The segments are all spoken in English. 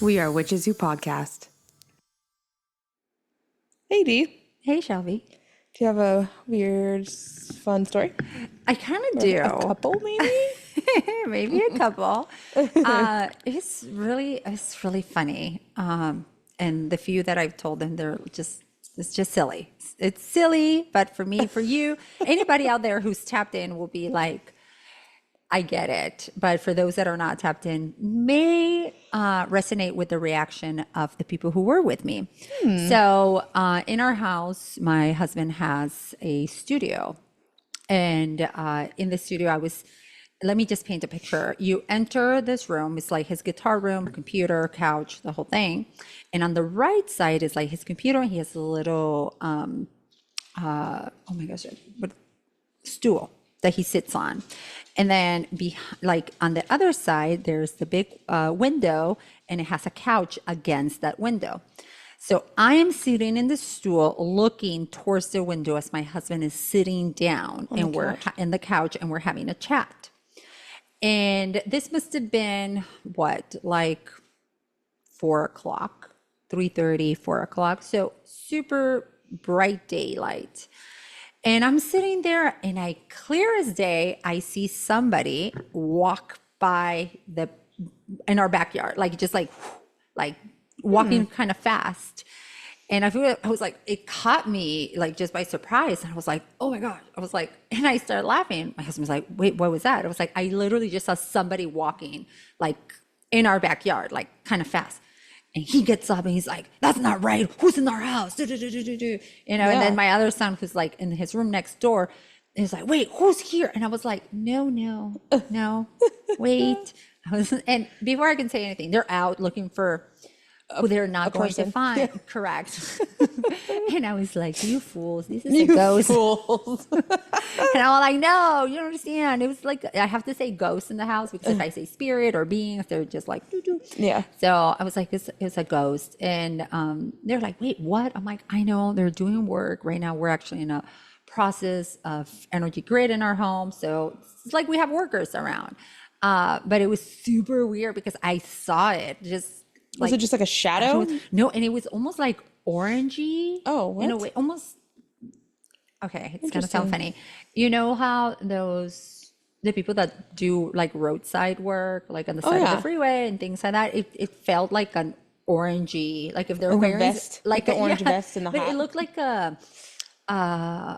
We are Witches Who Podcast. Hey, Dee. Hey, Shelby. Do you have a weird, fun story? I kind of do. A couple, maybe? Maybe a couple. It's really funny. And the few that I've told them, it's just silly. It's silly, but for me, for you, anybody out there who's tapped in will be like, I get it. But for those that are not tapped in, may resonate with the reaction of the people who were with me. So in our house, my husband has a studio. And in the studio, let me just paint a picture. You enter this room, it's like his guitar room, computer, couch, the whole thing. And on the right side is like his computer. He has a little, oh my gosh, stool that he sits on. And then like on the other side, there's the big window, and it has a couch against that window. So I am sitting in the stool looking towards the window as my husband is sitting down and we're in the couch and we're having a chat. And this must have been like 4 o'clock, 3:30, 4 o'clock. So super bright daylight. And I'm sitting there and clear as day, I see somebody walk by in our backyard, like just like walking kind of fast. And I was like, it caught me like just by surprise. And I was like, oh my God. I was like, and I started laughing. My husband was like, wait, what was that? I was like, I literally just saw somebody walking like in our backyard, like kind of fast. And he gets up and he's like, that's not right. Who's in our house? And then my other son, who's like in his room next door, is like, wait, who's here? And I was like, no, wait. And before I can say anything, they're out looking for who they're not going to find. Yeah. Correct. And I was like, you fools, this is a ghost. Fools. And I was like, no, you don't understand. It was like, I have to say ghost in the house because if I say spirit or being, they're just like, doo-doo. Yeah. So I was like, it's a ghost. And they're like, wait, what? I'm like, I know they're doing work right now. We're actually in a process of energy grid in our home. So it's like we have workers around. But it was super weird because I saw it just, was it just like a shadow? No, and it was almost like orangey. Oh, what? In a way, almost. Okay, it's gonna sound funny. You know how the people that do like roadside work, like on the side of the freeway and things like that, it felt like an orangey, like if they're wearing a vest, like an orange vest in the but hat. It looked like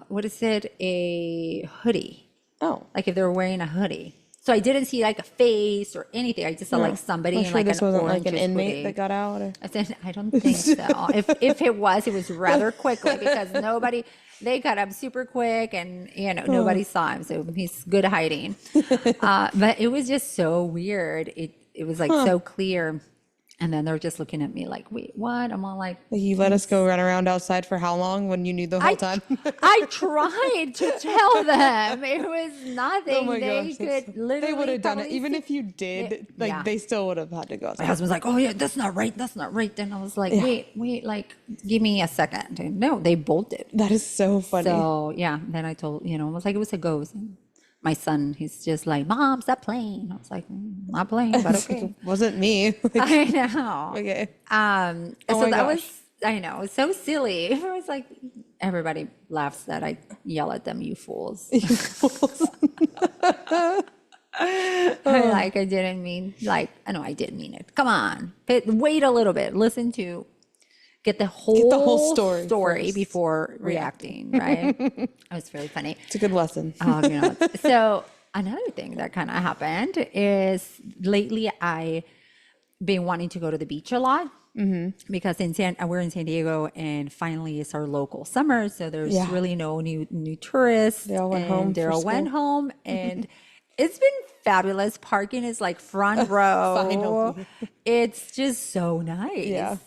what is it? A hoodie. Oh, like if they were wearing a hoodie. So I didn't see like a face or anything. I just saw like somebody in like this an wasn't orange like an inmate hoodie. that got out. Or? I said, I don't think so. If it was rather quickly because they got up super quick and nobody saw him. So he's good at hiding. But it was just so weird. It was like so clear. And then they're just looking at me like, wait, what? I'm all like, you let us go run around outside for how long when you knew the whole time? I tried to tell them it was nothing. Oh my they gosh, could literally. They would have done it. Even if you did, they still would have had to go outside. My husband's like, oh yeah, that's not right. That's not right. Then I was like, wait, like, give me a second. And no, they bolted. That is so funny. So yeah, then I told, I was like, it was a ghost. And my son, he's just like, Mom, stop playing. I was like, not playing, but okay. Wasn't me. I know. Okay. So that was, I know, it's so silly. It was like, everybody laughs that I yell at them, you fools. You fools. Like, I didn't mean, like, I know I did mean it. Come on. Wait a little bit. Listen to. Get the whole story before reacting, right? It was very funny. It's a good lesson. So another thing that kind of happened is lately I've been wanting to go to the beach a lot because we're in San Diego and finally it's our local summer. So there's really no new tourists. They all went home. Daryl went home and it's been fabulous. Parking is like front row. Finally. It's just so nice. Yeah.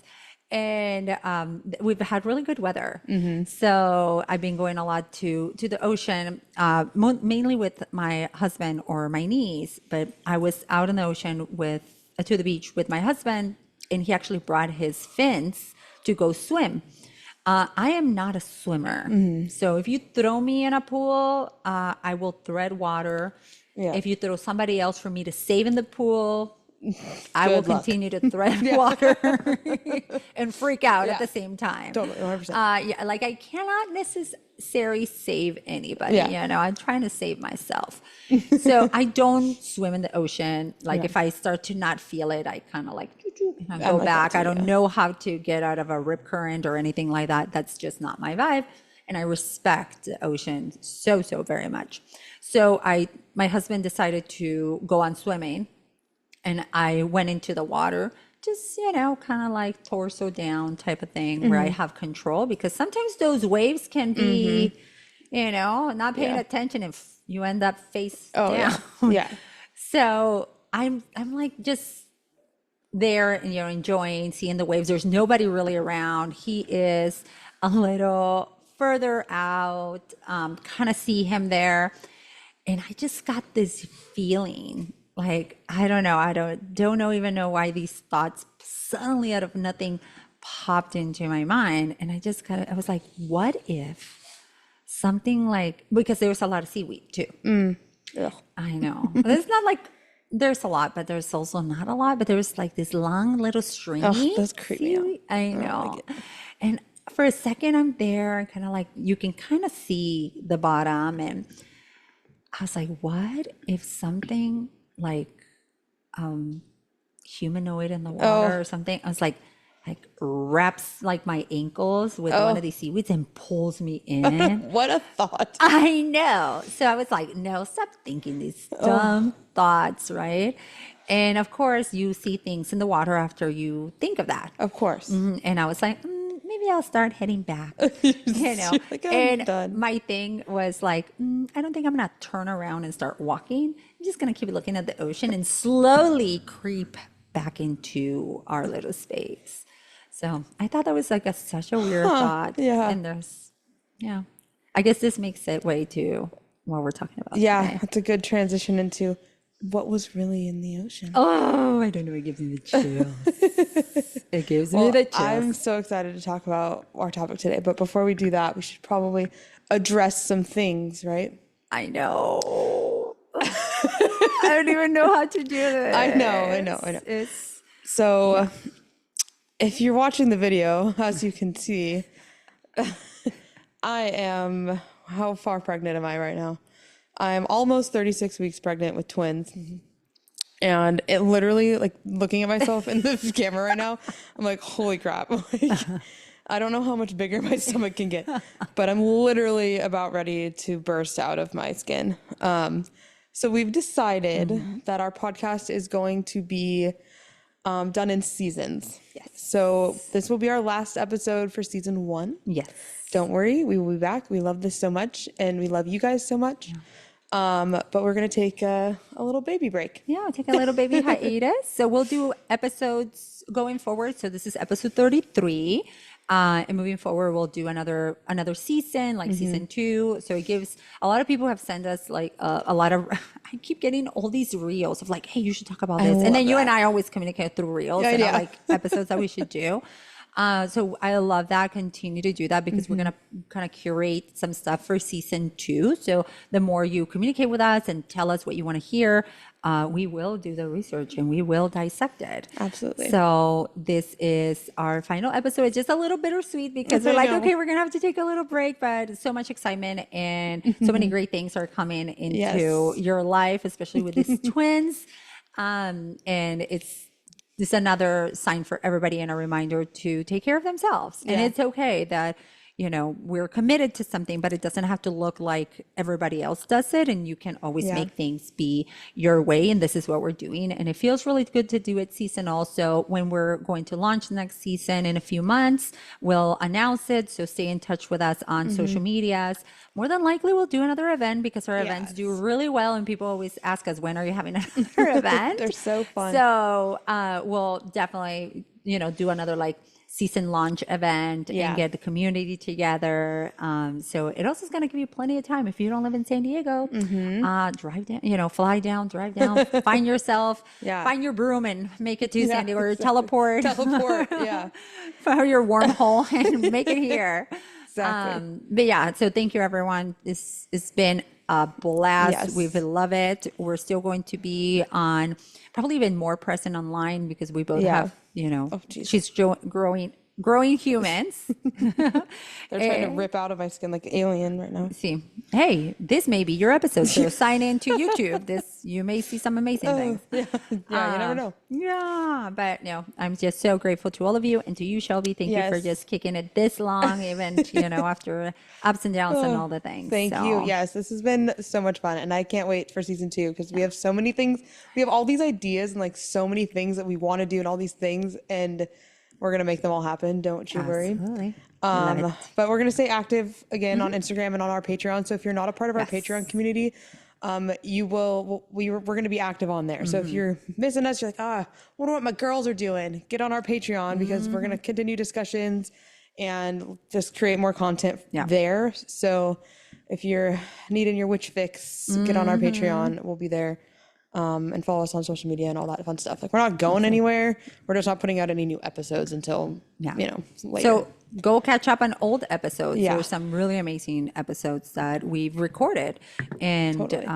And we've had really good weather. So I've been going a lot to the ocean, mainly with my husband or my niece. But I was out in the ocean to the beach with my husband, and he actually brought his fins to go swim. I am not a swimmer. So if you throw me in a pool, I will tread water. Yeah. If you throw somebody else for me to save in the pool, I will Good luck. continue to thread water and freak out at the same time. Totally, 100%. Yeah, like I cannot necessarily save anybody. Yeah. You know, I'm trying to save myself. So I don't swim in the ocean. Like if I start to not feel it, I kind of like go like back. that too, I don't know how to get out of a rip current or anything like that. That's just not my vibe. And I respect the ocean so very much. So my husband decided to go on swimming. And I went into the water, just, you know, kind of like torso down type of thing where I have control, because sometimes those waves can be, you know, not paying attention if you end up face down. Yeah. So I'm like just there and, you know, enjoying seeing the waves. There's nobody really around. He is a little further out, kind of see him there. And I just got this feeling. Like, I don't know. I don't even know why these thoughts suddenly out of nothing popped into my mind. And I was like, what if something like, because there was a lot of seaweed too. I know. It's not like there's a lot, but there's also not a lot. But there was like this long little stringy. Those creep me out. I know. And for a second I'm there, kind of like, you can kind of see the bottom. And I was like, what if something like humanoid in the water or something? I was like wraps like my ankles with one of these seaweeds and pulls me in. What a thought. I know. So I was like, no, stop thinking these dumb thoughts, right? And of course, you see things in the water after you think of that. Of course. And I was like, maybe I'll start heading back. You know, like, I'm and done. my thing was like, I don't think I'm gonna turn around and start walking. I'm just gonna keep looking at the ocean and slowly creep back into our little space. So I thought that was like such a weird thought. Yeah. And I guess this makes it way to what we're talking about. Yeah, today. that's a good transition into what was really in the ocean. Oh, I don't know. It gives me the chills. It gives me the chills. I'm so excited to talk about our topic today. But before we do that, we should probably address some things, right? I know. I don't even know how to do this. I know. So if you're watching the video, as you can see, I am, how far pregnant am I right now? I'm almost 36 weeks pregnant with twins. And it literally, like, looking at myself in the camera right now, I'm like, holy crap. Like, I don't know how much bigger my stomach can get, but I'm literally about ready to burst out of my skin. So we've decided that our podcast is going to be done in seasons. Yes. So this will be our last episode for season 1. Yes. Don't worry, we will be back. We love this so much, and we love you guys so much. Yeah. But we're going to take a little baby break. Yeah, take a little baby hiatus. So we'll do episodes going forward. So this is episode 33. And moving forward, we'll do another season, like season 2. So it gives, a lot of people have sent us like a lot of, I keep getting all these reels of like, hey, you should talk about this. And then you and I always communicate through reels and like episodes that we should do. So I love that. Continue to do that because we're going to kind of curate some stuff for season 2. So the more you communicate with us and tell us what you want to hear, we will do the research and we will dissect it. Absolutely. So this is our final episode. It's just a little bittersweet because we're like, okay, we're going to have to take a little break, but so much excitement and so many great things are coming into your life, especially with these twins. And it's another sign for everybody and a reminder to take care of themselves. And it's okay that, you know, we're committed to something, but it doesn't have to look like everybody else does it. And you can always make things be your way. And this is what we're doing. And it feels really good to do it season also. When we're going to launch next season in a few months, we'll announce it. So stay in touch with us on social medias. More than likely, we'll do another event because our events do really well. And people always ask us, when are you having another event? They're so fun. So we'll definitely, you know, do another like season launch event and get the community together. So it also is going to give you plenty of time. If you don't live in San Diego, drive down, you know, fly down, drive down, find yourself, find your broom and make it to San Diego or teleport, find your wormhole and make it here. Exactly. But yeah, so thank you everyone. This has been a blast. Yes. We love it. We're still going to be on, probably even more present online because we both Yeah. have, you know, Oh, geez. she's growing humans. They're trying to rip out of my skin like alien right now. See, hey, this may be your episode, so sign in to YouTube. You may see some amazing things. Yeah, you never know. Yeah, but no, I'm just so grateful to all of you and to you, Shelby. Thank you for Yes. just kicking it this long, even after ups and downs and all the things. Thank So, you. Yes, this has been so much fun, and I can't wait for season 2 because we have so many things. We have all these ideas and like so many things that we want to do and all these things, and we're gonna make them all happen. Don't you worry. Absolutely. Love it. But we're gonna stay active again on Instagram and on our Patreon. So if you're not a part of our Yes. Patreon community, we're gonna be active on there. So if you're missing us, you're like, I wonder what my girls are doing. Get on our Patreon because we're gonna continue discussions and just create more content there. So if you're needing your witch fix, get on our Patreon. We'll be there. And follow us on social media and all that fun stuff. Like we're not going anywhere. We're just not putting out any new episodes until later. So go catch up on old episodes. Yeah. There's some really amazing episodes that we've recorded, and Totally.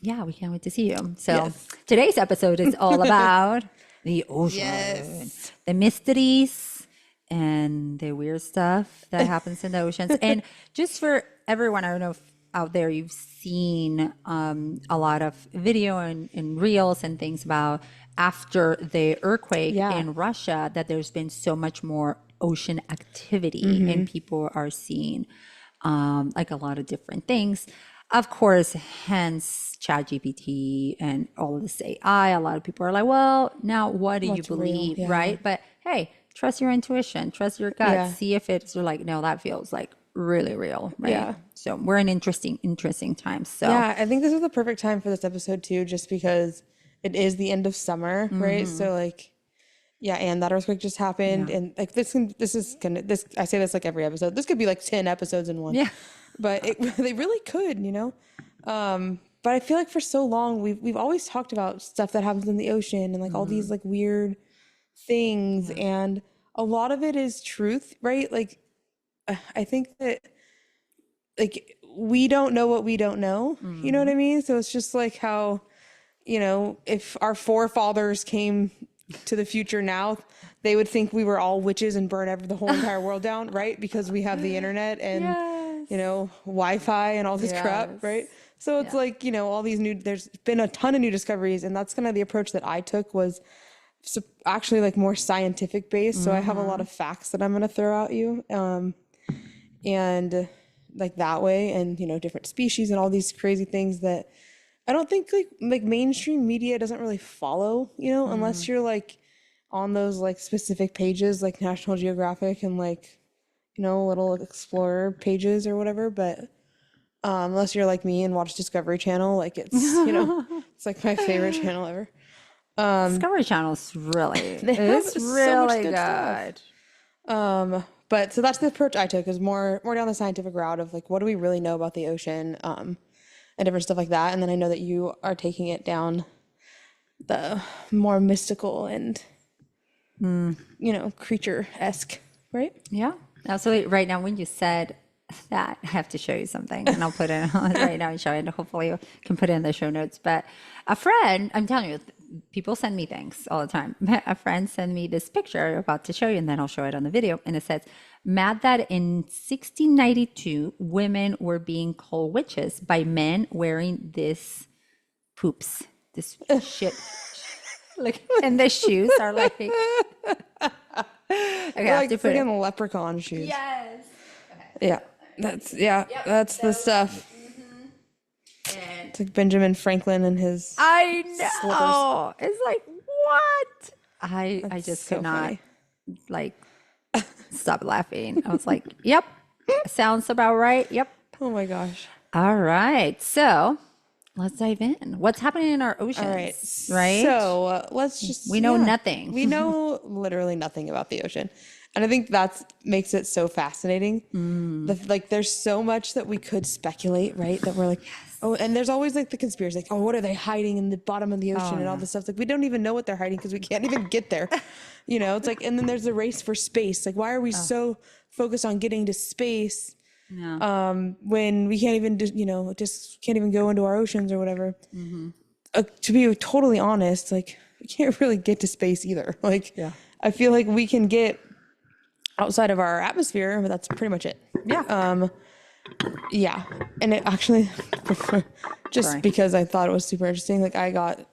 we can't wait to see you. So today's episode is all about the ocean, the mysteries, and the weird stuff that happens in the oceans. And just for everyone, I don't know if out there you've seen a lot of video and reels and things about after the earthquake in Russia, that there's been so much more ocean activity and people are seeing like a lot of different things. Of course, hence ChatGPT and all of this AI. A lot of people are like, well, now what do you believe, right? But hey, trust your intuition, trust your gut, see if it's like, no, that feels like really real, right? Yeah. So we're in interesting times. So I think this is the perfect time for this episode too, just because it is the end of summer, right? So like, and that earthquake just happened, and like I say this like every episode. This could be like 10 episodes in one. Yeah. But they really could, But I feel like for so long we've always talked about stuff that happens in the ocean and like all these like weird things, and a lot of it is truth, right? Like I think that like we don't know what we don't know. You know what I mean? So it's just like how, if our forefathers came to the future now, they would think we were all witches and burn the whole entire world down, right? Because we have the internet and Wi-Fi and all this crap, right? So it's like, all these there's been a ton of new discoveries, and that's kind of the approach that I took, was actually like more scientific based. So I have a lot of facts that I'm going to throw at you. And like that way, and different species and all these crazy things that I don't think like mainstream media doesn't really follow, unless you're like on those like specific pages like National Geographic and like little explorer pages or whatever. But unless you're like me and watch Discovery Channel, like it's it's like my favorite channel ever. Discovery Channel is really it's really good. But so that's the approach I took, is more down the scientific route of like, what do we really know about the ocean, and different stuff like that. And then I know that you are taking it down the more mystical and creature-esque, right? Yeah, absolutely. Right now, when you said that, I have to show you something, and I'll put it on right now and show it. Hopefully, you can put it in the show notes. But a friend, I'm telling you, people send me things all the time. A friend sent me this picture I'm about to show you, and then I'll show it on the video. And it says, mad that in 1692, women were being called witches by men wearing this shit. Like, and the shoes are like, okay, Like freaking leprechaun shoes. Yes. Okay. Yeah, that's the stuff. And it's like Benjamin Franklin and his I know. slippers. It's like, what? I just so could not funny. like stop laughing. I was like, yep, sounds about right. Yep. Oh my gosh. All right. So let's dive in. What's happening in our oceans? All right. Right. So let's just. We know nothing. We know literally nothing about the ocean. And I think that makes it so fascinating. Like, there's so much that we could speculate, right? That we're like, oh, and there's always like the conspiracy, like, oh, what are they hiding in the bottom of the ocean and all this stuff? Like, we don't even know what they're hiding because we can't even get there. It's like, and then there's the race for space. Like, why are we so focused on getting to space Yeah. when we can't even, just can't even go into our oceans or whatever. To be totally honest, like we can't really get to space either. Like, I feel like we can get outside of our atmosphere, but that's pretty much it. Yeah. Yeah. And it actually, just Sorry. because I thought it was super interesting, like I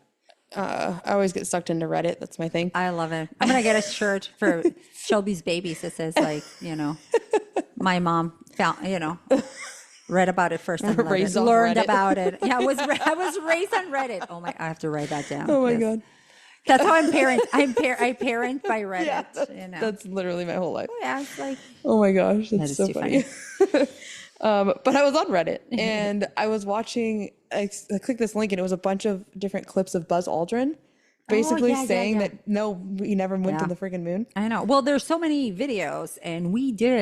always get sucked into Reddit. That's my thing. I love it. I'm gonna get a shirt for Shelby's babies that says like, my mom found, read about it first and Raised off learned Reddit. about it. Yeah, I was raised on Reddit. Oh my, I have to write that down. Oh my Yes. God. That's how I'm parent. I parent by Reddit. Yeah, that's literally my whole life. Yeah, it's like Oh my gosh, that that's is so too funny. But I was on Reddit and I was watching, I clicked this link and it was a bunch of different clips of Buzz Aldrin basically yeah, saying yeah. that no, we never went to Yeah. the freaking moon. I know. Well, there's so many videos, and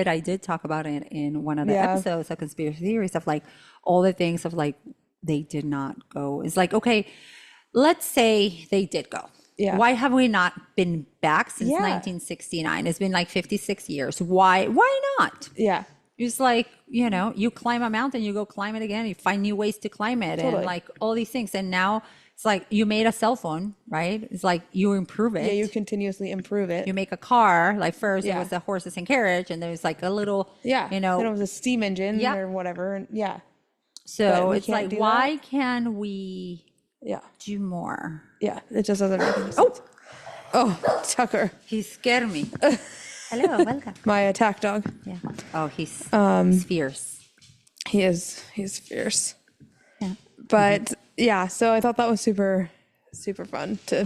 I did talk about it in one of the Yeah. episodes of Conspiracy Theories of like all the things of like they did not go. It's like, okay, let's say they did go. Yeah. Why have we not been back since Yeah. 1969? It's been like 56 years. Why not? Yeah. It's like, you climb a mountain, you go climb it again, you find new ways to climb it Totally. and like all these things. And now it's like you made a cell phone, right? It's like you improve it. Yeah, you continuously improve it. You make a car, like first it Yeah. was the horses and carriage, and there's like a little, Yeah. Then it was a steam engine Yeah. or whatever. And yeah. but so we it's can't like, do why can we Yeah. do more? Yeah. It just doesn't make any sense. Oh, Tucker, He scared me. Hello, welcome. my attack dog. Yeah. Oh, he's fierce. He's fierce. Yeah. But yeah, so I thought that was super, super fun to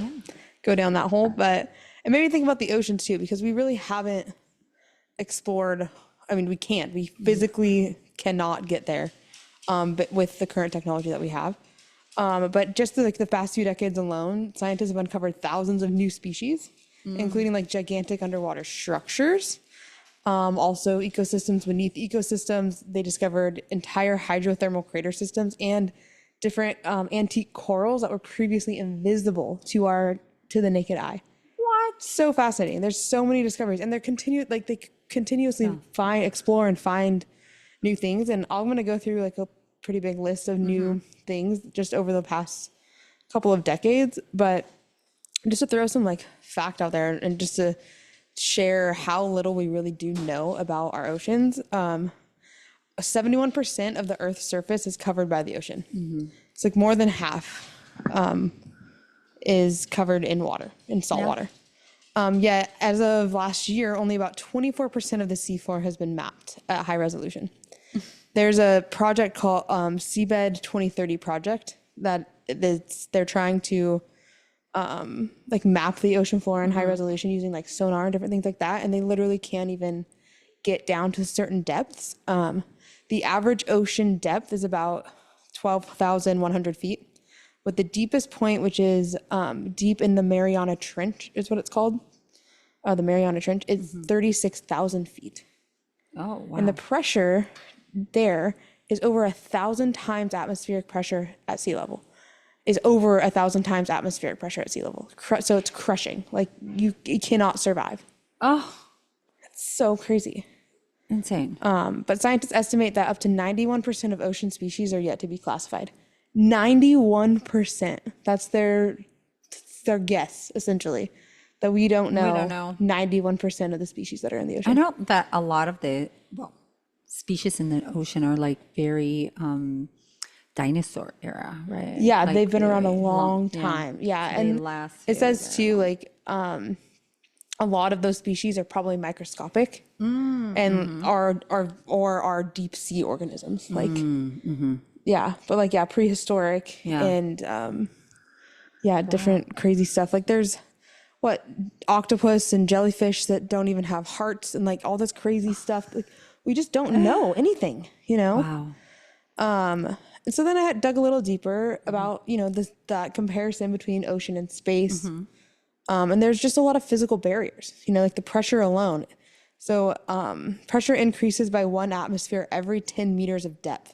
go down that hole. But it made me think about the oceans too, because we really haven't explored. I mean, we can't. We physically cannot get there, but with the current technology that we have. But just like the past few decades alone, scientists have uncovered thousands of new species, including like gigantic underwater structures. Also ecosystems beneath ecosystems. They discovered entire hydrothermal crater systems and different antique corals that were previously invisible to the naked eye. What? So fascinating. There's so many discoveries, and they continuously explore and find new things. And I'm gonna go through like a pretty big list of new things just over the past couple of decades, but just to throw some like fact out there and just to share how little we really do know about our oceans. 71% of the Earth's surface is covered by the ocean. It's like more than half is covered in water, in salt water. Yet as of last year, only about 24% of the seafloor has been mapped at high resolution. There's a project called Seabed 2030 project they're trying to like map the ocean floor in high resolution using like sonar and different things like that. And they literally can't even get down to certain depths. The average ocean depth is about 12,100 feet, with the deepest point, which is deep in the Mariana Trench, is what it's called. The Mariana Trench is 36,000 feet. Oh, wow. And the pressure there is over 1,000 times atmospheric pressure at sea level. Is over 1,000 times atmospheric pressure at sea level. So it's crushing. Like you cannot survive. Oh, It's so crazy. insane. But scientists estimate that up to 91% of ocean species are yet to be classified. 91%. That's their guess, essentially, that we don't know 91% of the species that are in the ocean. I know that a lot of the species in the ocean are like very dinosaur era, right? Yeah, Like they've been around a very long time. Yeah, They and last it very, says too, like a lot of those species are probably microscopic and are deep sea organisms. Like, but like prehistoric and different crazy stuff. Like there's octopus and jellyfish that don't even have hearts and like all this crazy stuff. Like we just don't know anything, Wow. And so then I had dug a little deeper about, that comparison between ocean and space. And there's just a lot of physical barriers, like the pressure alone. So pressure increases by 1 atmosphere every 10 meters of depth.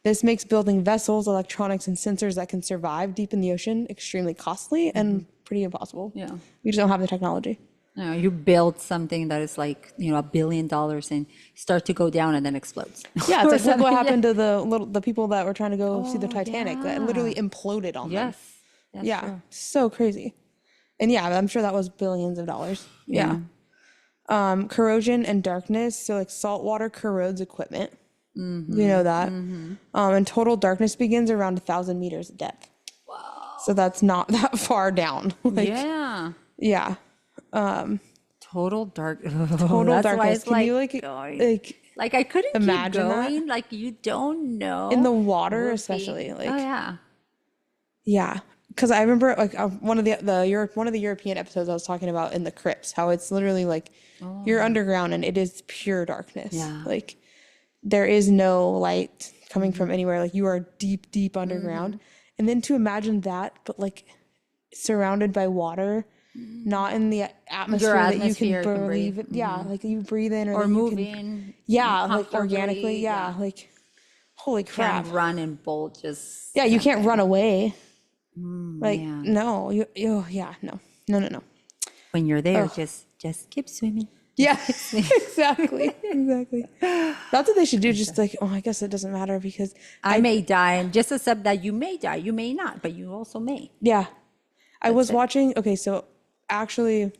This makes building vessels, electronics, and sensors that can survive deep in the ocean extremely costly and pretty impossible. Yeah. We just don't have the technology. You know, you build something that is like, you know, $1 billion and start to go down and then explodes. Yeah, Or it's like what something. happened to the people that were trying to go see the Oh, Titanic that literally imploded on them. Yes, that's Yeah, true. so crazy. And yeah, I'm sure that was billions of dollars. Yeah. Corrosion and darkness. So like salt water corrodes equipment. You know that. And total darkness begins around 1,000 meters depth. Wow. So that's not that far down. Like, yeah. Total dark. Total That's why darkness. it's Can like you going. Like I couldn't keep imagine that? going. Like you don't know. In the water, would be- especially. Like, oh yeah. yeah. Because I remember like one of the European episodes I was talking about in the crypts, how it's literally like you're underground and it is pure darkness. Yeah. Like there is no light coming from anywhere. Like you are deep, deep underground. And then to imagine that, but like surrounded by water, not in the atmosphere that you atmosphere can can breathe. breathe. Yeah, like you breathe in or Or that you move can, in. yeah, like comfortably, organically. Yeah, like holy crap. Can't run and bolt. Just Yeah, you can't run away. Like man. no, yeah, no. When you're there, just keep swimming. Yeah, exactly. That's what they should do. Just like, oh, I guess it doesn't matter because I may die, and just accept that you may die. You may not, but you also may. yeah, I was watching. Okay, so actually,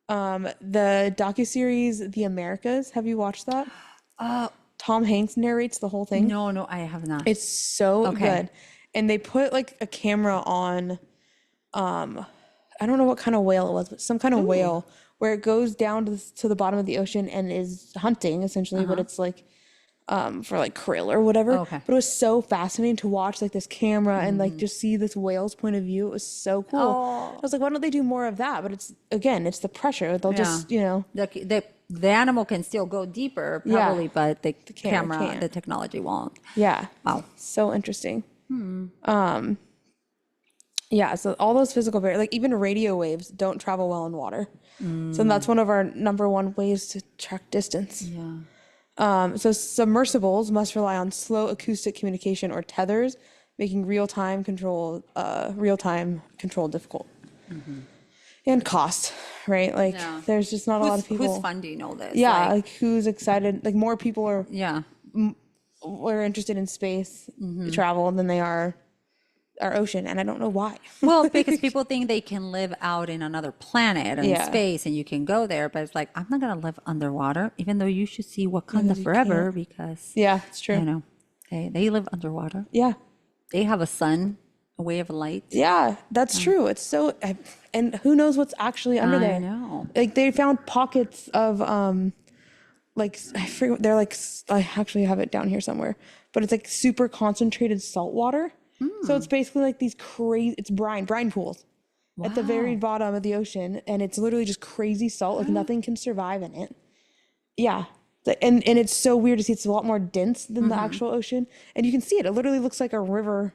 the docuseries The Americas. Have you watched that? Tom Hanks narrates the whole thing. No, I have not. It's so good, and they put like a camera on. I don't know what kind of whale it was, but some kind of whale where it goes down to the bottom of the ocean and is hunting essentially, but it's like for like krill or whatever. Okay. But it was so fascinating to watch like this camera and like just see this whale's point of view. It was so cool. I was like, why don't they do more of that? But it's the pressure. They'll just, The animal can still go deeper, probably, but the camera, can't. the technology won't. Yeah. Wow. So interesting. Yeah, so all those physical barriers, like even radio waves don't travel well in water. So that's one of our number one ways to track distance. Yeah. So submersibles must rely on slow acoustic communication or tethers, making real-time control difficult. And cost, right? Like there's just not a lot of people. Who's funding all this? Yeah, like who's excited? Like more people are interested in space travel than they are our ocean, and I don't know why. Well, because people think they can live out in another planet and space, and you can go there, but it's like I'm not gonna live underwater, even though you should see Wakanda forever because it's true. You know, they live underwater. Yeah, they have a sun, a way of light. Yeah, that's true. It's so, and who knows what's actually under there? I know. Like they found pockets of like I forget. They're like I actually have it down here somewhere, but it's like super concentrated salt water. So it's basically like these it's brine pools at the very bottom of the ocean. And it's literally just crazy salt. Like nothing can survive in it. Yeah. And it's so weird to see. It's a lot more dense than the actual ocean. And you can see it. It literally looks like a river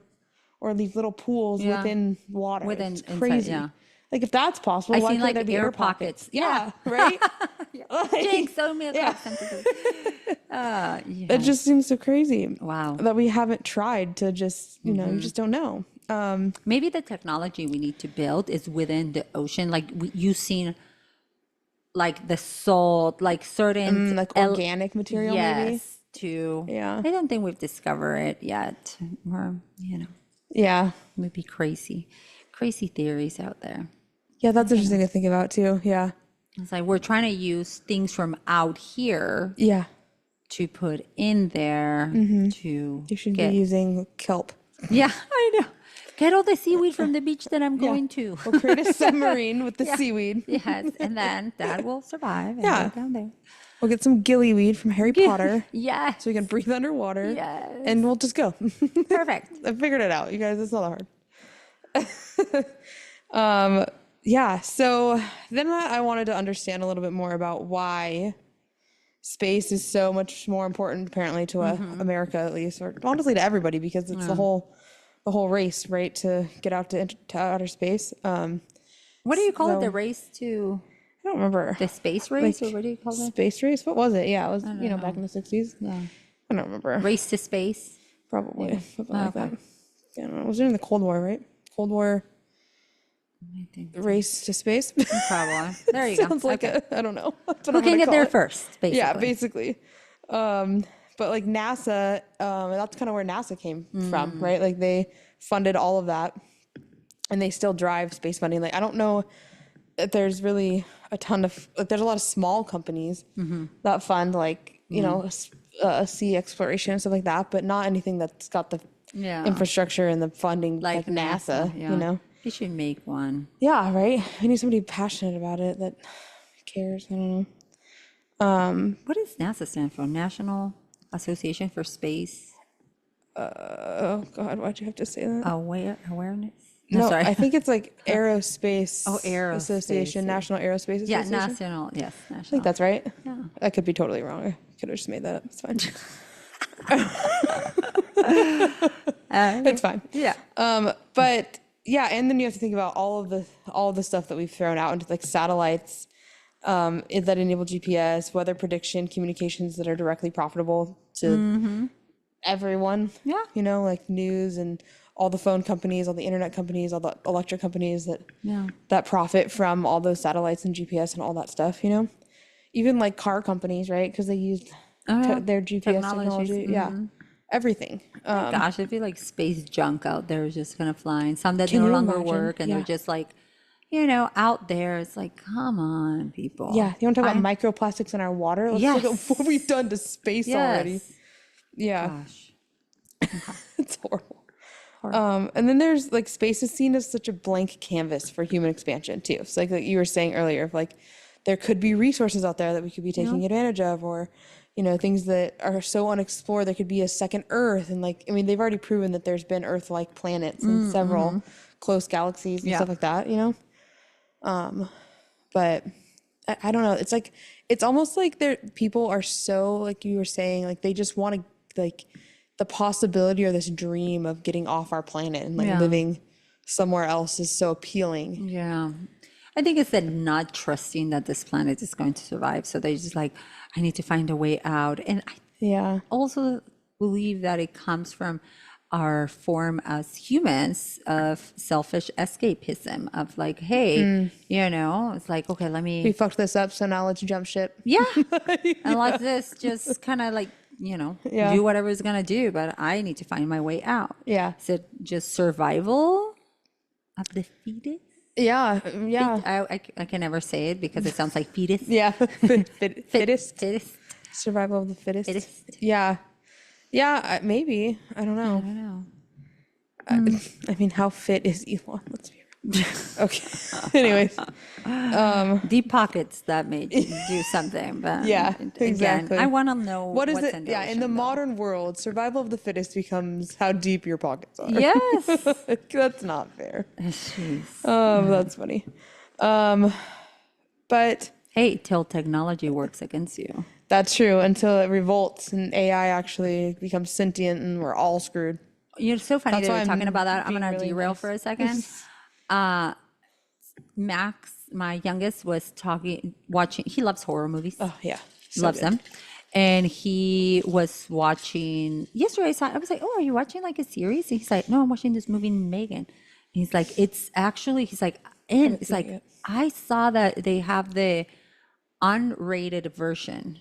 or these little pools within water. it's crazy. Inside, like if that's possible, why can't there be air pockets? Yeah. Right? Jinx, so many It just seems so crazy. Wow. That we haven't tried to just, you know, you just don't know. Maybe the technology we need to build is within the ocean. Like you've seen like the salt, like certain like organic material maybe. I don't think we've discovered it yet. Or, you know. Yeah. Maybe crazy theories out there. Yeah, that's interesting to think about too. Yeah. It's like we're trying to use things from out here to put in there to You should be using kelp. Yeah, I know. Get all the seaweed from the beach that I'm going to. We'll create a submarine with the seaweed. Yes, and then that will survive and go down there. We'll get some gillyweed from Harry Potter. Yes. So we can breathe underwater. Yes. And we'll just go. Perfect. I figured it out, you guys. It's not hard. Yeah. So then I wanted to understand a little bit more about why space is so much more important, apparently, to America at least, or honestly to everybody, because it's the whole race, right, to get out to outer space. What do you call it? The race to? I don't remember. The space race, or what do you call it? Space race? What was it? Yeah, it was back in the 60s. Yeah. I don't remember. Race to space. Probably something like that. Yeah, I don't know. It was during the Cold War, right? Cold War. I think race to space. probably. There you go. Sounds like Okay. I don't know. That's what Who I'm can gonna get call there it. first, basically. Yeah, basically. But like NASA, that's kind of where NASA came from, right? Like they funded all of that, and they still drive space funding. Like I don't know that there's really a ton of like there's a lot of small companies that fund like sea exploration and stuff like that, but not anything that's got the Yeah. infrastructure and the funding like NASA. Yeah. You know? You should make one. Yeah, right. I need somebody passionate about it that cares. I don't know. What does NASA stand for? National Association for Space Oh God, why'd you have to say that? Awareness? No, sorry. I think it's like Aerospace Aerospace, Association, yeah. National Aerospace Yeah, Association. national. Yes, I national. think that's right. Yeah. I could be totally wrong. I could have just made that up. It's fine. It's fine. Yeah. But yeah, and then you have to think about all of the stuff that we've thrown out into like satellites that enable GPS, weather prediction, communications that are directly profitable to everyone. Yeah. You know, like news and all the phone companies, all the internet companies, all the electric companies that profit from all those satellites and GPS and all that stuff, you know? Even like car companies, right? Because they use their GPS technology. Yeah. Everything. Gosh, I feel like space junk out there is just kind of flying. Some that Can no you longer imagine? work, and Yeah. they're just like, out there. It's like, come on, people. Yeah. You want to talk about microplastics in our water? Let's look Yes. at what we've done to space already. Yeah. Gosh. It's horrible. And then there's like space is seen as such a blank canvas for human expansion too. So like you were saying earlier, of like there could be resources out there that we could be taking advantage of, or things that are so unexplored. There could be a second Earth, and like I mean they've already proven that there's been Earth-like planets in several close galaxies and stuff like that. But I don't know. It's like it's almost like people are so like you were saying, like they just want to like the possibility or this dream of getting off our planet and like living somewhere else is so appealing. Yeah. I think it's that not trusting that this planet is going to survive. So they're just like, I need to find a way out. And I also believe that it comes from our form as humans of selfish escapism of like, hey, it's like, okay, We fucked this up, so now let's jump ship. Yeah. And let this just kind of like, do whatever it's going to do, but I need to find my way out. Yeah. Is it just survival of the fetus? Yeah. I can never say it because it sounds like fetus. Yeah. Fittest. Fittest. Survival of the fittest. Fittest. Yeah. Yeah, maybe. I don't know. I mean, how fit is Elon? Let's be real. Okay. Anyways. Deep pockets that may do something, but again, exactly. I want to know what is what's it? in the Yeah, ocean, in the though. modern world, survival of the fittest becomes how deep your pockets are. Yes. That's not fair. Jeez. That's funny. But Hey, till technology works against you. that's true until it revolts and AI actually becomes sentient and we're all screwed. You're so funny That's that why you're I'm talking about that. I'm being going to really derail nice. for a second. Max, my youngest, was watching. He loves horror movies. Oh, yeah. So Loves good. them. And he was watching yesterday. I was like, "Oh, are you watching like a series?" And he's like, "No, I'm watching this movie, Megan." And he's like, "It's actually," he's like, "And it's like it. I saw that they have the unrated version."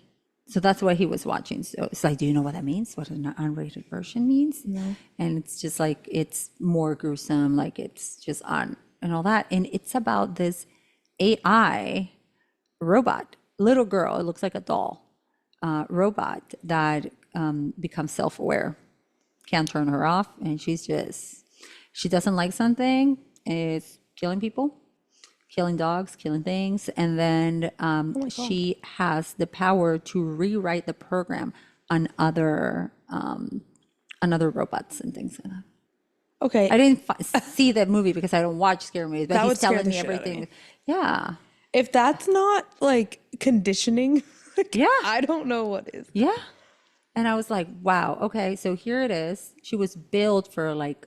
So that's what he was watching. So it's like, do you know what that means? What an unrated version means? No. And it's just like it's more gruesome, like it's just on and all that. And it's about this AI robot, little girl. It looks like a doll. Robot that becomes self-aware, can't turn her off, and she doesn't like something, it's killing people, killing dogs, killing things, and then she has the power to rewrite the program on other robots and things like that. Okay. I didn't see that movie because I don't watch scary movies, but That would he's scare telling the me shit out of everything. me. Yeah. If that's not like conditioning, Yeah. I don't know what is. Yeah. And I was like, wow, okay, so here it is. She was built for like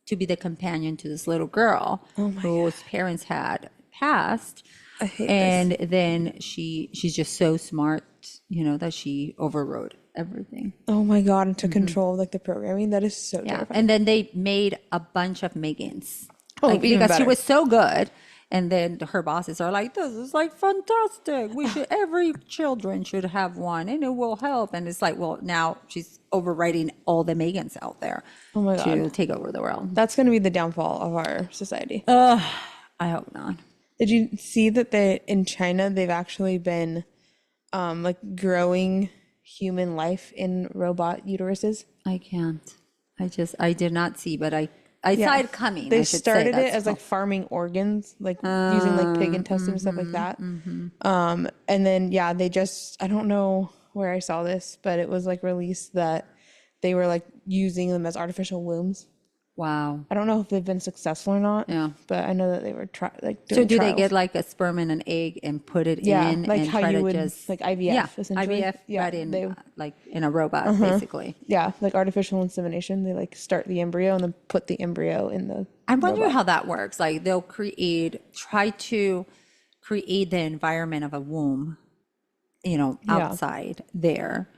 to be the companion to this little girl whose parents had passed. I hate And then she's just so smart, that she overrode everything. Oh my God, and took control of like the programming. That is so Yeah. terrifying. And then they made a bunch of Megans. Oh, like even because she better. was so good. And then her bosses are like, "This is like fantastic. We should every children should have one, and it will help." And it's like, well, now she's overriding all the Megans out there Oh my to God. take over the world. That's going to be the downfall of our society. I hope not. Did you see that in China, they've actually been like growing human life in robot uteruses? I can't. I did not see, but I saw it coming. They I should say started it that's as like farming organs, like using like pig intestine and stuff like that. And then they just, I don't know where I saw this, but it was like released that they were like using them as artificial wombs. wow. I don't know if they've been successful or not. Yeah. But I know that they were doing So do they trials. get like a sperm and an egg and put it in like and how try you to would just like IVF essentially. IVF, but in they, like in a robot basically. yeah, like artificial insemination. They like start the embryo and then put the embryo in the I wonder robot. how that works. Like they'll try to create the environment of a womb, outside there.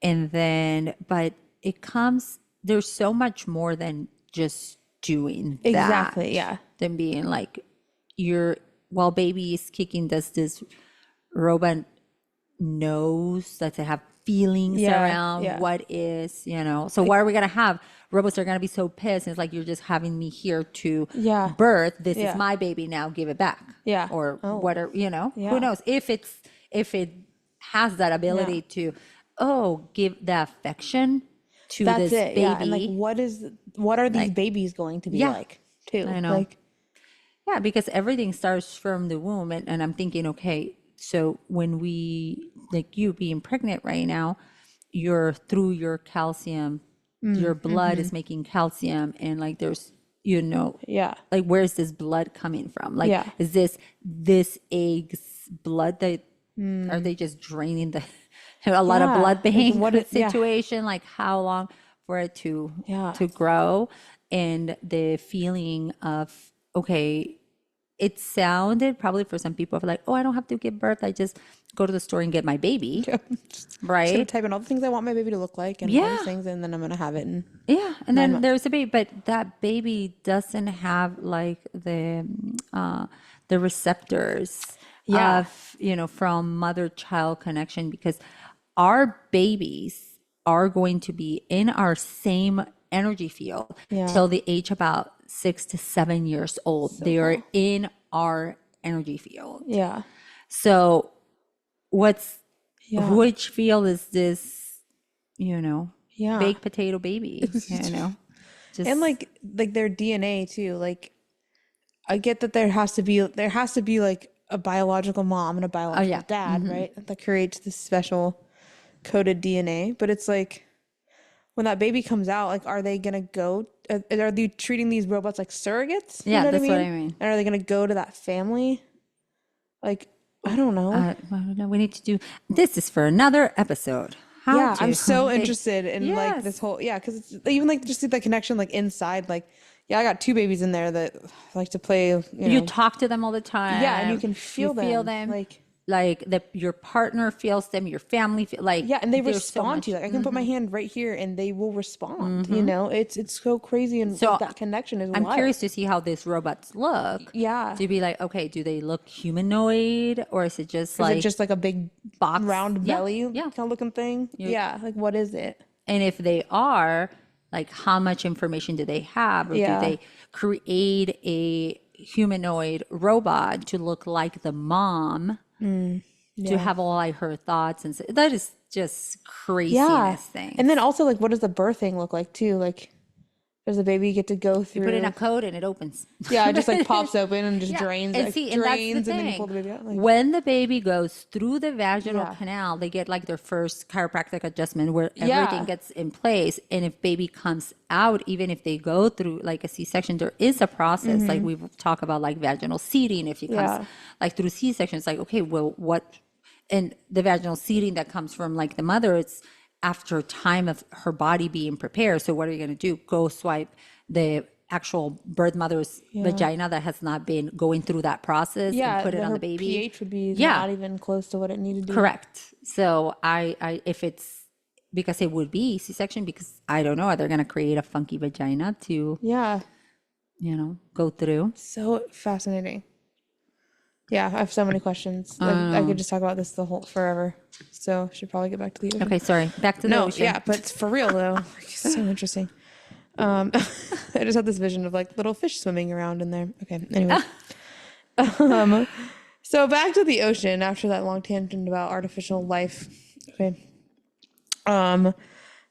And then, but there's so much more than just doing that. Exactly, yeah. Than being like, while baby is kicking, does this robot knows that they have feelings around what is, so why are we going to have robots are going to be so pissed? And it's like, you're just having me here to birth. This is my baby now, give it back. Yeah. Or whatever, who knows if it has that ability to, give the affection to That's this it. baby. Yeah. And like, what are these babies going to be like too? I know. Like, yeah, because everything starts from the womb. And I'm thinking, okay, so when like you being pregnant right now, through your calcium, your blood is making calcium. And like there's, like where's this blood coming from? Like, is this egg's blood that, are they just draining a lot of blood bank situation? Like how long for it to grow? And the feeling of, okay, it sounded probably for some people like, oh, I don't have to give birth. I just go to the store and get my baby. Right. Just gonna type in all the things I want my baby to look like and all these things, and then I'm gonna have it. And then there's a baby, but that baby doesn't have like the receptors of, from mother-child connection, because our babies are going to be in our same energy field till the age about 6 to 7 years old. They are in our energy field. Yeah. So which field is this, baked potato baby, Just, and like their DNA too. Like I get that there has to be like a biological mom and a biological dad, right? That creates this special coded DNA. But it's like when that baby comes out, like, are they gonna go? Are they treating these robots like surrogates? Yeah, you know that's what I what I mean. And are they gonna go to that family? Like, I don't know. I don't know. We need to do this is for another episode. I'm so interested in like this whole because it's even like just the connection like inside like I got 2 babies in there that like to play. You talk to them all the time. Yeah, and you can feel them. Like your partner feels them, your family and they respond to you. Like I can put my hand right here and they will respond. It's so crazy, and so that connection is. I'm wild. curious to see how these robots look. Yeah, to be like, okay, do they look humanoid, or is it just like a big box, round belly kind of looking thing? Like what is it? And if they are, like, how much information do they have, or do they create a humanoid robot to look like the mom? To have all her thoughts, and that is just craziness thing. And then also like, what does the birthing look like too? Like, does the baby get to go through? You put in a code and it opens. Yeah, it just like pops open and just drains. And like, see, drains, and then you pull the baby out. Like, when the baby goes through the vaginal canal, they get like their first chiropractic adjustment where everything gets in place. And if baby comes out, even if they go through like a C-section, there is a process. Like we talk about like vaginal seeding. If you comes like through C-section, it's like, okay, well, what? And the vaginal seeding that comes from like the mother, it's after time of her body being prepared. So what are you going to do? Go swipe the actual birth mother's vagina that has not been going through that process and put it on the baby. pH would be not even close to what it needed to be. Correct. So I if it's because it would be C-section, because I don't know, are they going to create a funky vagina to go through. So fascinating. Yeah, I have so many questions. I could just talk about this forever. So should probably get back to the ocean. Okay, sorry. Back to the No, ocean. yeah, but for real though, like, it's so interesting. I just had this vision of like little fish swimming around in there. Okay, anyway. So back to the ocean after that long tangent about artificial life. Okay.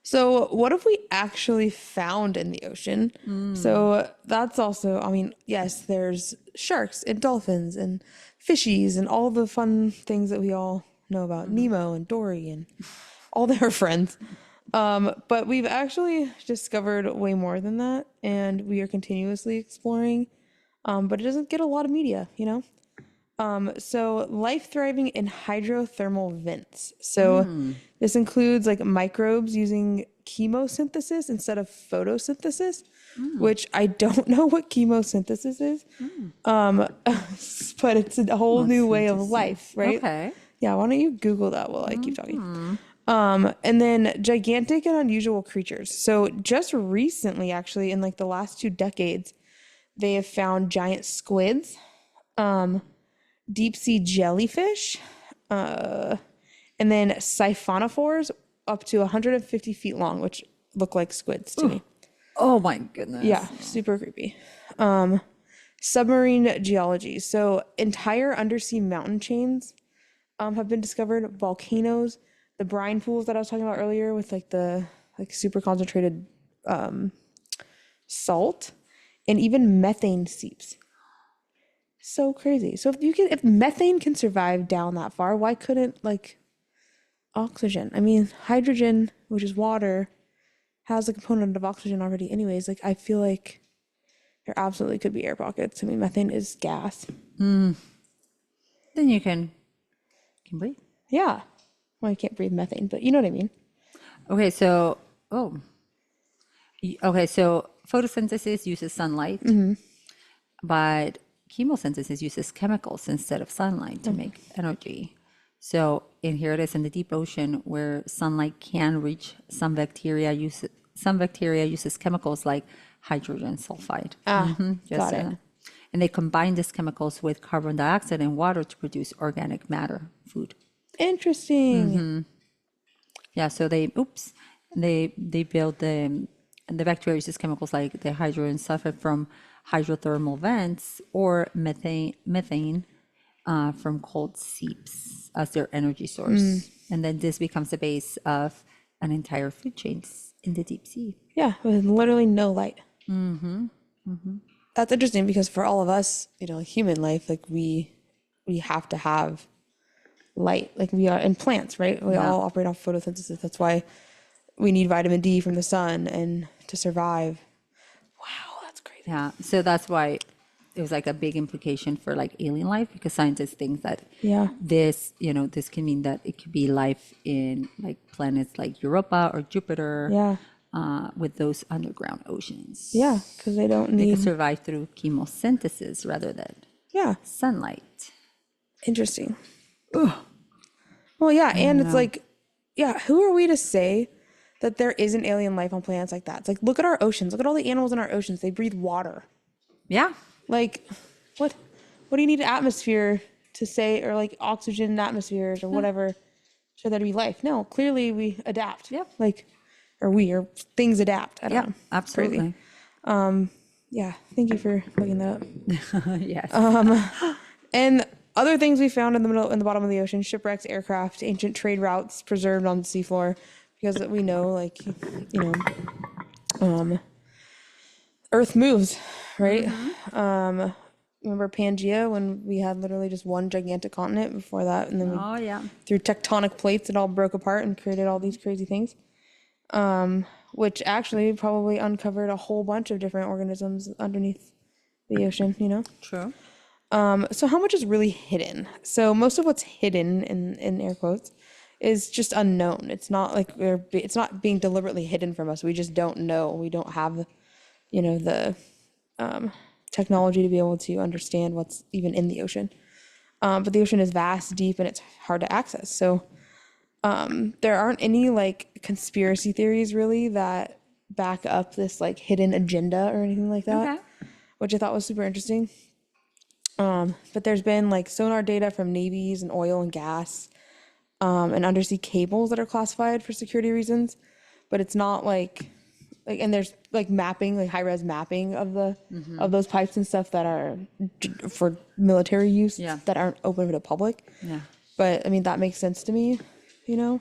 So what if we actually found in the ocean? So that's also, I mean, yes, there's sharks and dolphins and fishies and all the fun things that we all know about, Nemo and Dory and all their friends. But we've actually discovered way more than that, and we are continuously exploring. But it doesn't get a lot of media, you know? So life thriving in hydrothermal vents. So this includes like microbes using chemosynthesis instead of photosynthesis, which I don't know what chemosynthesis is. But it's a whole new way of life, right? Okay. Yeah, why don't you Google that while I keep talking? And then gigantic and unusual creatures. So just recently, actually, in like the last 2 decades, they have found giant squids, deep sea jellyfish, and then siphonophores up to 150 feet long, which look like squids to me. Oh my goodness. Yeah, super creepy. Submarine geology. So entire undersea mountain chains have been discovered. Volcanoes, the brine pools that I was talking about earlier with like the super concentrated salt, and even methane seeps. So crazy. So if methane can survive down that far, why couldn't like oxygen? I mean, hydrogen, which is water, has a component of oxygen already anyways. Like I feel like there absolutely could be air pockets. I mean, methane is gas. Then you can breathe. Yeah. Well, I can't breathe methane, but you know what I mean. Okay, so photosynthesis uses sunlight, but chemosynthesis uses chemicals instead of sunlight to make energy. So, and here it is in the deep ocean where sunlight can reach some bacteria uses chemicals like hydrogen sulfide. Got it. And they combine these chemicals with carbon dioxide and water to produce organic matter, food. Interesting. Yeah, so they build the bacteria uses chemicals like the hydrogen sulfide from hydrothermal vents or methane from cold seeps as their energy source. And then this becomes the base of an entire food chains in the deep sea. Yeah, with literally no light. That's interesting because for all of us, you know, human life, like we have to have light, like we are in plants, right? We all operate off photosynthesis. That's why we need vitamin D from the sun and to survive. Wow, that's crazy. Yeah, so that's why it was like a big implication for like alien life, because scientists think that this can mean that it could be life in like planets like Europa or Jupiter. With those underground oceans. Yeah, because they don't They need. could survive through chemosynthesis rather than sunlight. Interesting. Well, yeah, and it's like, who are we to say that there isn't alien life on planets like that? It's like, look at our oceans. Look at all the animals in our oceans. They breathe water. Yeah. Like, what do you need an atmosphere to say, or like oxygen atmospheres or whatever, for there to be life? No, clearly we adapt. Yep. Like, or things adapt. I don't know. Absolutely. Crazy. Yeah, thank you for looking that up. Yes. And other things we found in the bottom of the ocean: shipwrecks, aircraft, ancient trade routes preserved on the seafloor, because we know, like, you know, Earth moves, right? Remember Pangea, when we had literally just one gigantic continent before that, and then through tectonic plates it all broke apart and created all these crazy things, which actually probably uncovered a whole bunch of different organisms underneath the ocean, you know? True. So how much is really hidden? So most of what's hidden, in air quotes, is just unknown. It's not like it's not being deliberately hidden from us. We just don't know. We don't have, you know, the technology to be able to understand what's even in the ocean. But the ocean is vast, deep, and it's hard to access. So there aren't any like conspiracy theories really that back up this like hidden agenda or anything like that. Okay. which I thought was super interesting. But there's been like sonar data from navies and oil and gas, and undersea cables that are classified for security reasons, but it's not like, and there's like mapping, like high-res mapping of the of those pipes and stuff that are for military use that aren't open to the public. Yeah. But I mean, that makes sense to me, you know?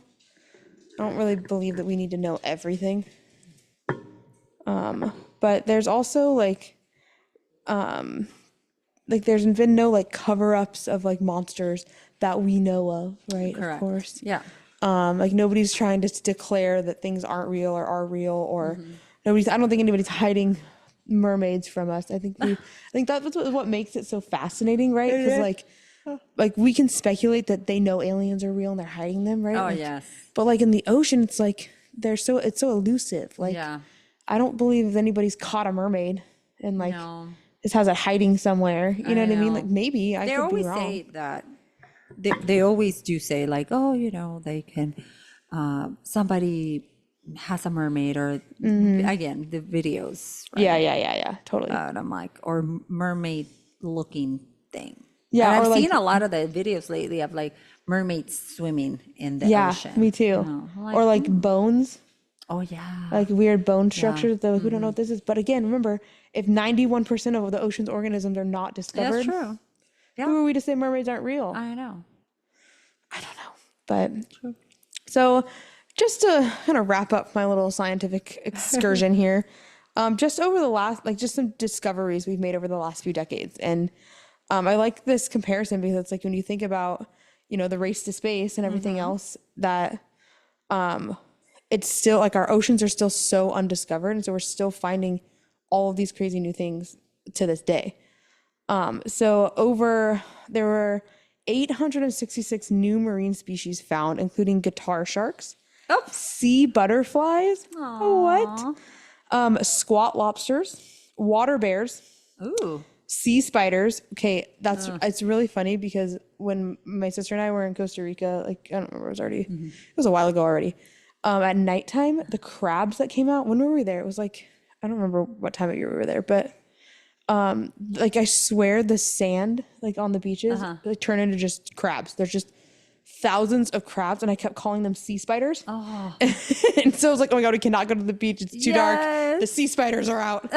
I don't really believe that we need to know everything. But there's also like there's been no like cover-ups of like monsters that we know of, right? Correct. Of course. Yeah. Like nobody's trying to declare that things aren't real or are real, or I don't think anybody's hiding mermaids from us. I think that's what makes it so fascinating, right? Because like we can speculate that they know aliens are real and they're hiding them, right? Oh, Like, yes. But like in the ocean, it's like it's so elusive. Like Yeah. I don't believe anybody's caught a mermaid and like No. this has it hiding somewhere. You know what I mean? know. Like maybe I They could be always wrong. say that. They always do say like, oh, they can, somebody has a mermaid or again, the videos. Right? Yeah. Totally. And I'm like, or mermaid looking thing. Yeah, And I've or, like- seen a lot of the videos lately of like mermaids swimming in the Yeah, ocean. me too. You know, I'm like, Or like bones, oh yeah. like weird bone structures. They're like, we don't know what this is. But again, remember, if 91% of the ocean's organisms are not discovered, That's true. who are we to say mermaids aren't real? I know. I don't know. But so just to kind of wrap up my little scientific excursion here, just over the last, like just some discoveries we've made over the last few decades. And I like this comparison because it's like when you think about, the race to space and everything else, that it's still like our oceans are still so undiscovered. And so we're still finding all of these crazy new things to this day. There were 866 new marine species found, including guitar sharks, sea butterflies, squat lobsters, water bears, Ooh. sea spiders. Okay, it's really funny because when my sister and I were in Costa Rica, like I don't remember, it was a while ago already. At nighttime, the crabs that came out. When were we there? It was like I don't remember what time of year we were there, but like I swear the sand like on the beaches like turn into just crabs. There's just thousands of crabs, and I kept calling them sea spiders. Oh. And so I was like, oh my god, we cannot go to the beach. It's too dark. The sea spiders are out.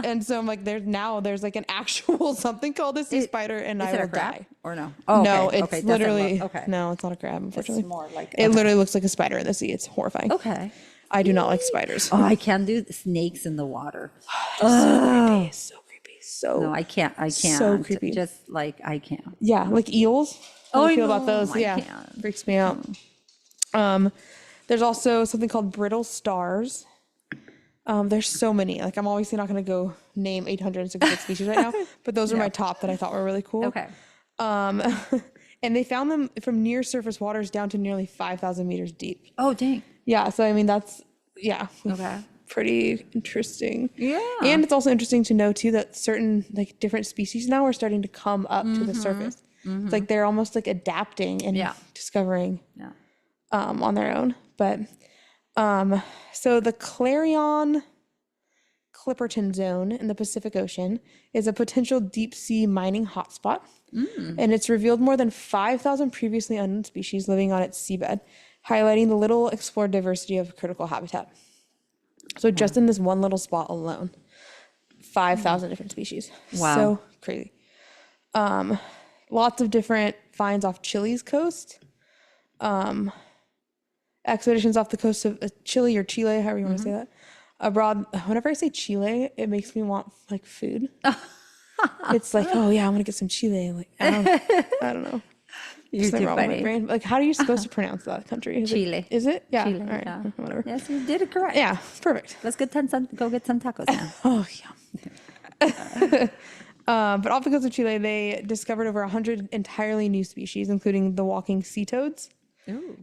And so I'm like, there's like an actual something called a sea spider, and I will die. Or no? Oh, no, okay. it's Okay, literally okay. no, it's not a crab. Unfortunately, It's more like it literally looks like a spider in the sea. It's horrifying. Okay. I do not like spiders. Oh, I can't do snakes in the water. It's so creepy. So No, I can't. So creepy. Just like I can't. yeah, like eels. How do you feel about those? I Yeah, can't. freaks me out. There's also something called brittle stars. There's so many. Like I'm obviously not going to go name 866 species right now, but those are my top that I thought were really cool. Okay. And they found them from near surface waters down to nearly 5,000 meters deep. Oh, dang. Yeah, so I mean that's Okay. pretty interesting. Yeah. And it's also interesting to know too that certain like different species now are starting to come up to the surface. It's like they're almost like adapting and discovering on their own. But so the Clarion Clipperton Zone in the Pacific Ocean is a potential deep sea mining hotspot. And it's revealed more than 5,000 previously unknown species living on its seabed, highlighting the little explored diversity of critical habitat. So just in this one little spot alone, 5,000 different species. Wow. So crazy. Lots of different finds off Chile's coast. Expeditions off the coast of Chile or Chile, however you want to say that. Abroad, whenever I say Chile, it makes me want like food. It's like, oh yeah, I want to get some Chile. Like I don't know. You're Something too wrong with my funny. brain. Like, how are you supposed to pronounce that country? Chile. Is it? Yeah. Chile, All right. yeah. Whatever. Yes, you did it correct. Yeah. Perfect. Let's go get some tacos now. Oh yeah. But off the coast of Chile, they discovered over 100 entirely new species, including the walking sea toads,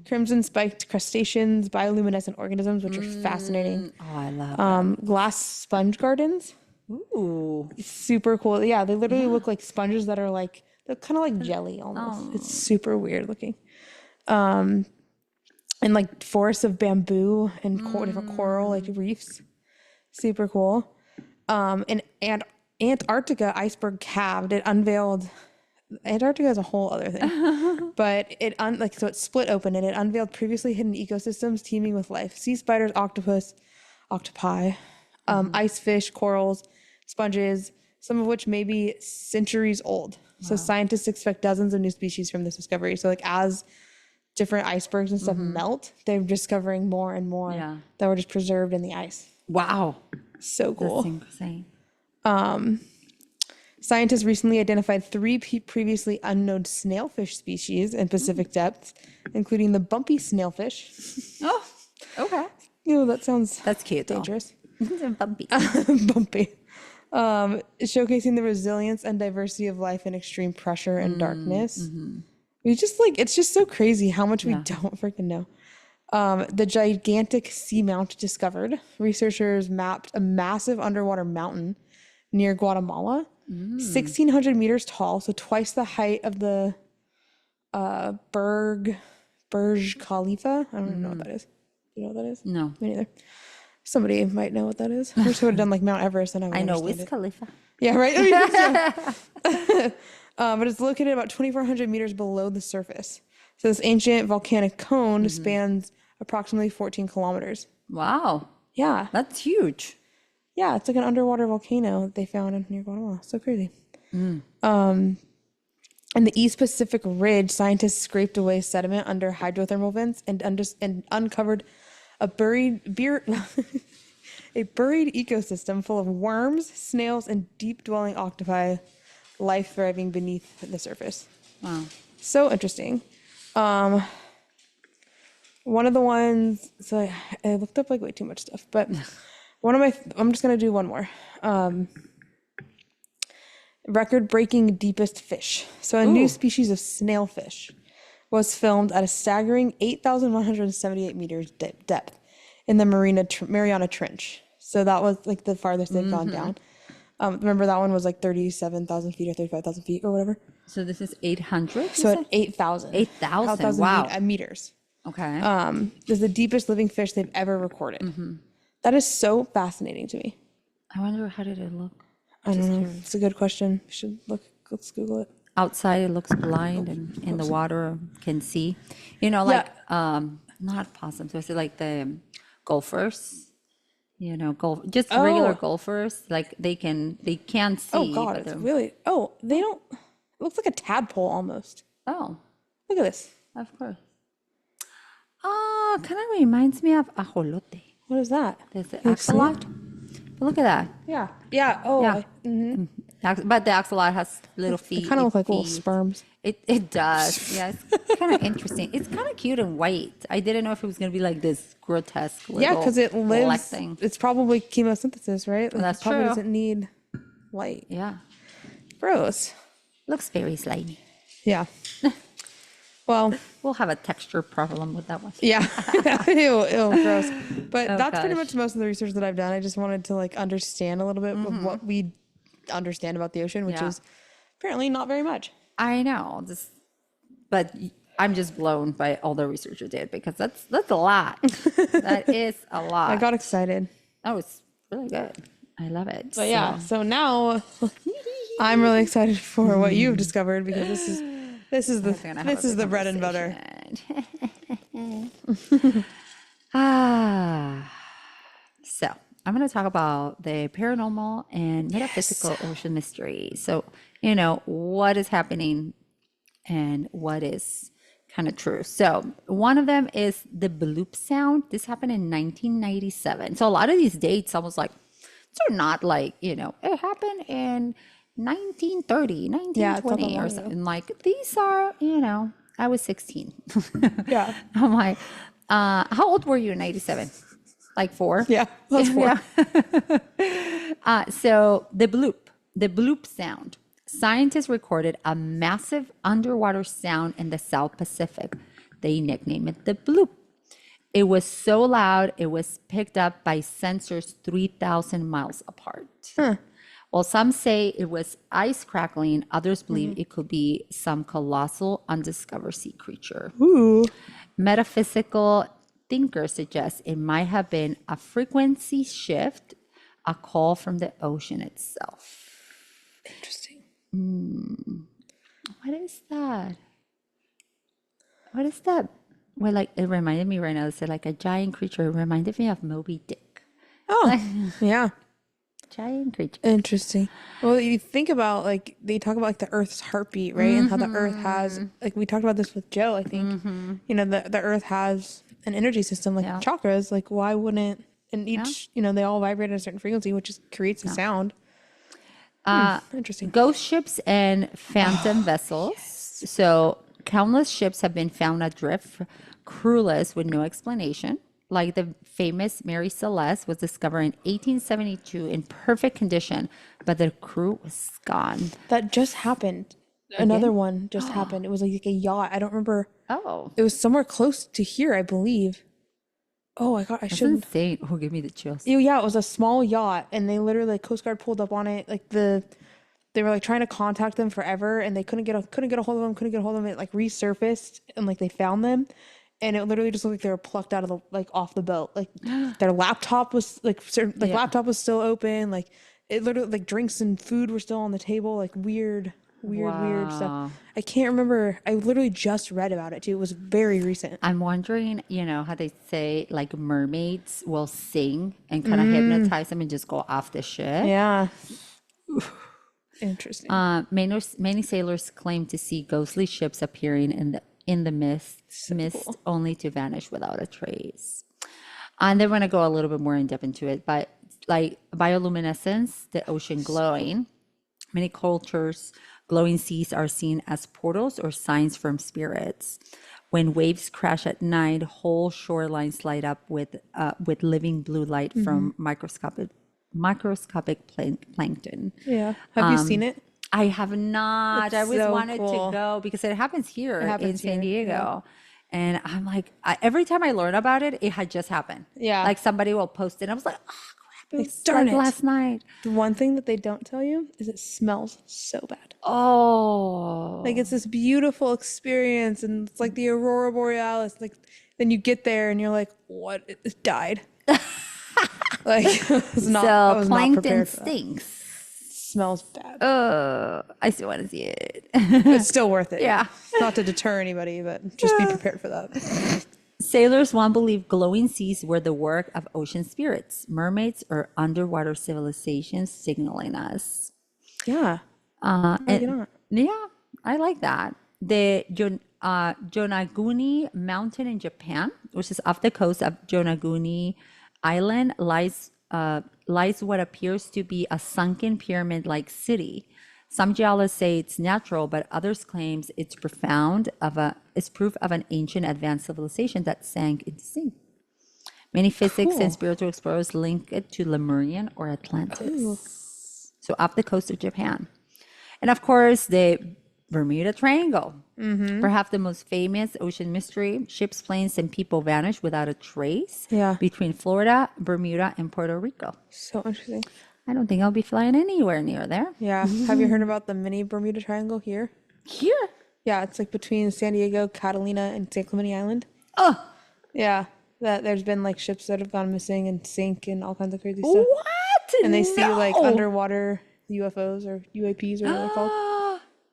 crimson spiked crustaceans, bioluminescent organisms, which are fascinating. Oh, I love Glass sponge gardens. Ooh. Super cool. Yeah, they literally look like sponges that are like, they're kind of like jelly almost. It's super weird looking. And like forests of bamboo and different coral like reefs. Super cool. And Antarctica iceberg calved. It unveiled. Antarctica is a whole other thing, but so it split open and it unveiled previously hidden ecosystems teeming with life: sea spiders, octopi, ice fish, corals, sponges, some of which may be centuries old. So scientists expect dozens of new species from this discovery. So like as different icebergs and stuff melt, they're discovering more and more that were just preserved in the ice. Wow. So cool. That's insane. Scientists recently identified 3 previously unknown snailfish species in Pacific depths, including the bumpy snailfish. Oh, okay. That sounds That's cute, dangerous. Bumpy. Bumpy. Showcasing the resilience and diversity of life in extreme pressure and darkness. It's just so crazy how much we don't freaking know. The gigantic seamount discovered. Researchers mapped a massive underwater mountain near Guatemala, 1,600 meters tall, so twice the height of the Burj Khalifa. I don't even know what that is. Do you know what that is? No. Me neither. Somebody might know what that is. I wish I would have done like Mount Everest and I know Wiz Wiz Khalifa. Yeah, right? But it's located about 2,400 meters below the surface. So this ancient volcanic cone spans approximately 14 kilometers. Wow. Yeah. That's huge. Yeah, it's like an underwater volcano that they found near Guatemala. So crazy. In the East Pacific Ridge, scientists scraped away sediment under hydrothermal vents and uncovered a buried ecosystem full of worms, snails, and deep-dwelling octopi, life thriving beneath the surface. Wow. So interesting. One of the ones, so I looked up like way too much stuff, but I'm just going to do one more. Record-breaking deepest fish. So a new species of snailfish was filmed at a staggering 8,178 meters depth in the Mariana Trench. So that was like the farthest they've gone down. Remember that one was like 37,000 feet or 35,000 feet or whatever. So this is 800? So at 8,000. 8,000, wow. Meters. Okay. This is the deepest living fish they've ever recorded. That is so fascinating to me. I wonder, how did it look? I don't know. It's a good question. We should look. Let's Google it. Outside it looks blind, and in the water can see. Like not possums, so it's like the golfers. Regular golfers, like they can't see. Oh God, it's really. Oh, they don't. It looks like a tadpole almost. Oh, look at this. Of course. Kind of reminds me of ajolote. What is that? There's the axolot. But look at that. Yeah. Yeah. Oh. Yeah. But the axolot has little feet. They kind of look like little sperms. It does. Yeah, it's kind of interesting. It's kind of cute and white. I didn't know if it was going to be like this grotesque little because it lives. thing. It's probably chemosynthesis, right? Like That's it probably true. doesn't need light. Yeah. Gross. Looks very slimy. Yeah. Well, we'll have a texture problem with that one. Yeah. Ew, gross. But that's pretty gosh. much most of the research that I've done. I just wanted to like understand a little bit of what we understand about the ocean, which is apparently not very much. I know. But I'm just blown by all the research you did, because that's a lot. That is a lot. I got excited. Oh, it's really good. I love it. But yeah, so now I'm really excited for what you've discovered, because this is the bread and butter. So I'm going to talk about the paranormal and metaphysical ocean mystery. So, what is happening and what is kind of true. So one of them is the bloop sound. This happened in 1997. So a lot of these dates, I was like, they're not like, it happened in 1930, 1920 or something. Like, these are, I was 16. Yeah. I'm like, how old were you in 97? Like 4? Yeah, I was 4. Yeah. So the bloop sound. Scientists recorded a massive underwater sound in the South Pacific. They nicknamed it the bloop. It was so loud, it was picked up by sensors 3,000 miles apart. Well, some say it was ice crackling. Others believe it could be some colossal undiscovered sea creature. Ooh. Metaphysical thinkers suggest it might have been a frequency shift, a call from the ocean itself. Interesting. What is that? What is that? Well, like it reminded me right now. It said like a giant creature. It reminded me of Moby Dick. Oh, yeah. Giant creature. Interesting. Well, you think about like they talk about like the Earth's heartbeat, right? And how the Earth has like we talked about this with Joe, I think. You know, the Earth has an energy system like Yeah. chakras. Like why wouldn't and each you know they all vibrate at a certain frequency, which is, creates a sound. Interesting. Ghost ships and phantom vessels. So countless ships have been found adrift, crewless with no explanation. Like the famous Mary Celeste was discovered in 1872 in perfect condition, but the crew was gone. That just happened. Another one just happened. It was like a yacht. I don't remember. Oh, It was somewhere close to here, I believe. Oh, I that's shouldn't. insane. Oh, give me the chills. Yeah, it was a small yacht, and they literally like Coast Guard pulled up on it. Like they were like trying to contact them forever, and they couldn't get a hold of them. Couldn't get a hold of them. It like resurfaced, and like they found them, and it literally just looked like they were plucked out of the like off the boat. Like their laptop was like laptop was still open. Like it literally like drinks and food were still on the table. Like weird stuff. I can't remember. I literally just read about it too. It was very recent. I'm wondering, you know, how they say like mermaids will sing and kind of hypnotize them and just go off the ship. Yeah. Interesting. Many sailors claim to see ghostly ships appearing in the mist, only to vanish without a trace. And they're going to go a little bit more in depth into it, but like bioluminescence, the ocean glowing, many cultures, glowing seas are seen as portals or signs from spirits. When waves crash at night, whole shorelines light up with living blue light from microscopic plankton. Yeah. Have you seen it? I have not. I always so wanted cool. to go because it happens here happens in San here, Diego. And I'm like, every time I learn about it, it had just happened. Yeah. Like somebody will post it. And I was like, oh, crap. It was darn like it. last night. The one thing that they don't tell you is it smells so bad. Oh. Like it's this beautiful experience, and it's like the aurora borealis. Like then you get there and you're like, "What? It died." Like I was not plankton prepared for that. stinks. Smells bad. I still want to see it. It's still worth it. Yeah. Not to deter anybody, but just be prepared for that. Sailors once believed glowing seas were the work of ocean spirits, mermaids, or underwater civilizations signaling us. Yeah. Yeah, I like that. The Yonaguni Mountain in Japan, which is off the coast of Yonaguni Island, lies what appears to be a sunken pyramid-like city. Some geologists say it's natural, but others claims it's proof of an ancient advanced civilization that sank into sea. Many physics and spiritual explorers link it to Lemurian or Atlantis. So off the coast of Japan. And of course, the Bermuda Triangle, perhaps the most famous ocean mystery. Ships, planes, and people vanish without a trace between Florida, Bermuda, and Puerto Rico. So interesting. I don't think I'll be flying anywhere near there. Yeah. Have you heard about the mini Bermuda Triangle here? Here? Yeah, it's like between San Diego, Catalina, and San Clemente Island. Oh, Yeah. That there's been like ships that have gone missing and sink and all kinds of crazy stuff. what? And they see like No. underwater UFOs or UAPs or what they're called.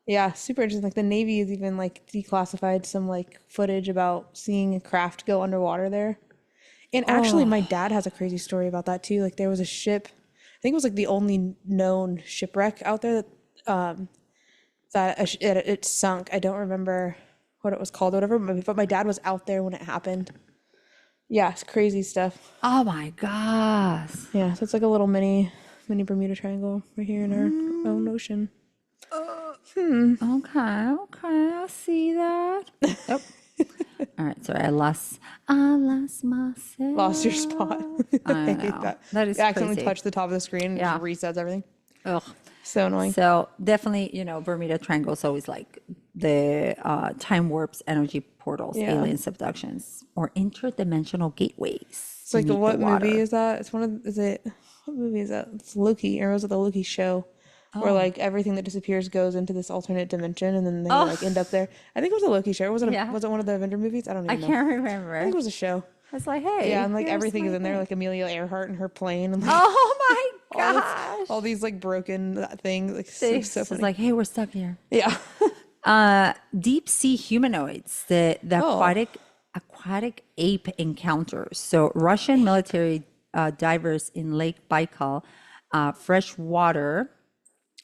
Yeah, super interesting. Like the Navy has even like declassified some like footage about seeing a craft go underwater there. And actually, my dad has a crazy story about that too. Like there was a ship, I think it was like the only known shipwreck out there that it sunk. I don't remember what it was called or whatever, but my dad was out there when it happened. Yeah, it's crazy stuff. Oh my gosh. Yeah, so it's like a little mini Bermuda Triangle right here in our own ocean. Okay, I see that. Yep. All right, sorry, I lost myself. Lost your spot. I hate know. that. That is You accidentally crazy. touch the top of the screen and it just resets everything. Ugh. So annoying. So definitely, Bermuda Triangle is always like the time warps, energy portals, alien abductions, or interdimensional gateways. It's like beneath what the water. movie is that? It's what movie is that? It's Loki, or was it the Loki show? Where like everything that disappears goes into this alternate dimension and then they like end up there. I think it was a Loki show. Or was it one of the Avenger movies? I don't even know. I can't remember. I think it was a show. It's like, hey. Yeah, and like here's everything my is in there, thing. like Amelia Earhart and her plane, and like Oh my all, gosh. all these like broken things. Like so It's funny. like, hey, we're stuck here. Yeah. Deep sea humanoids, the Oh. aquatic ape encounters. So Russian military divers in Lake Baikal, fresh water,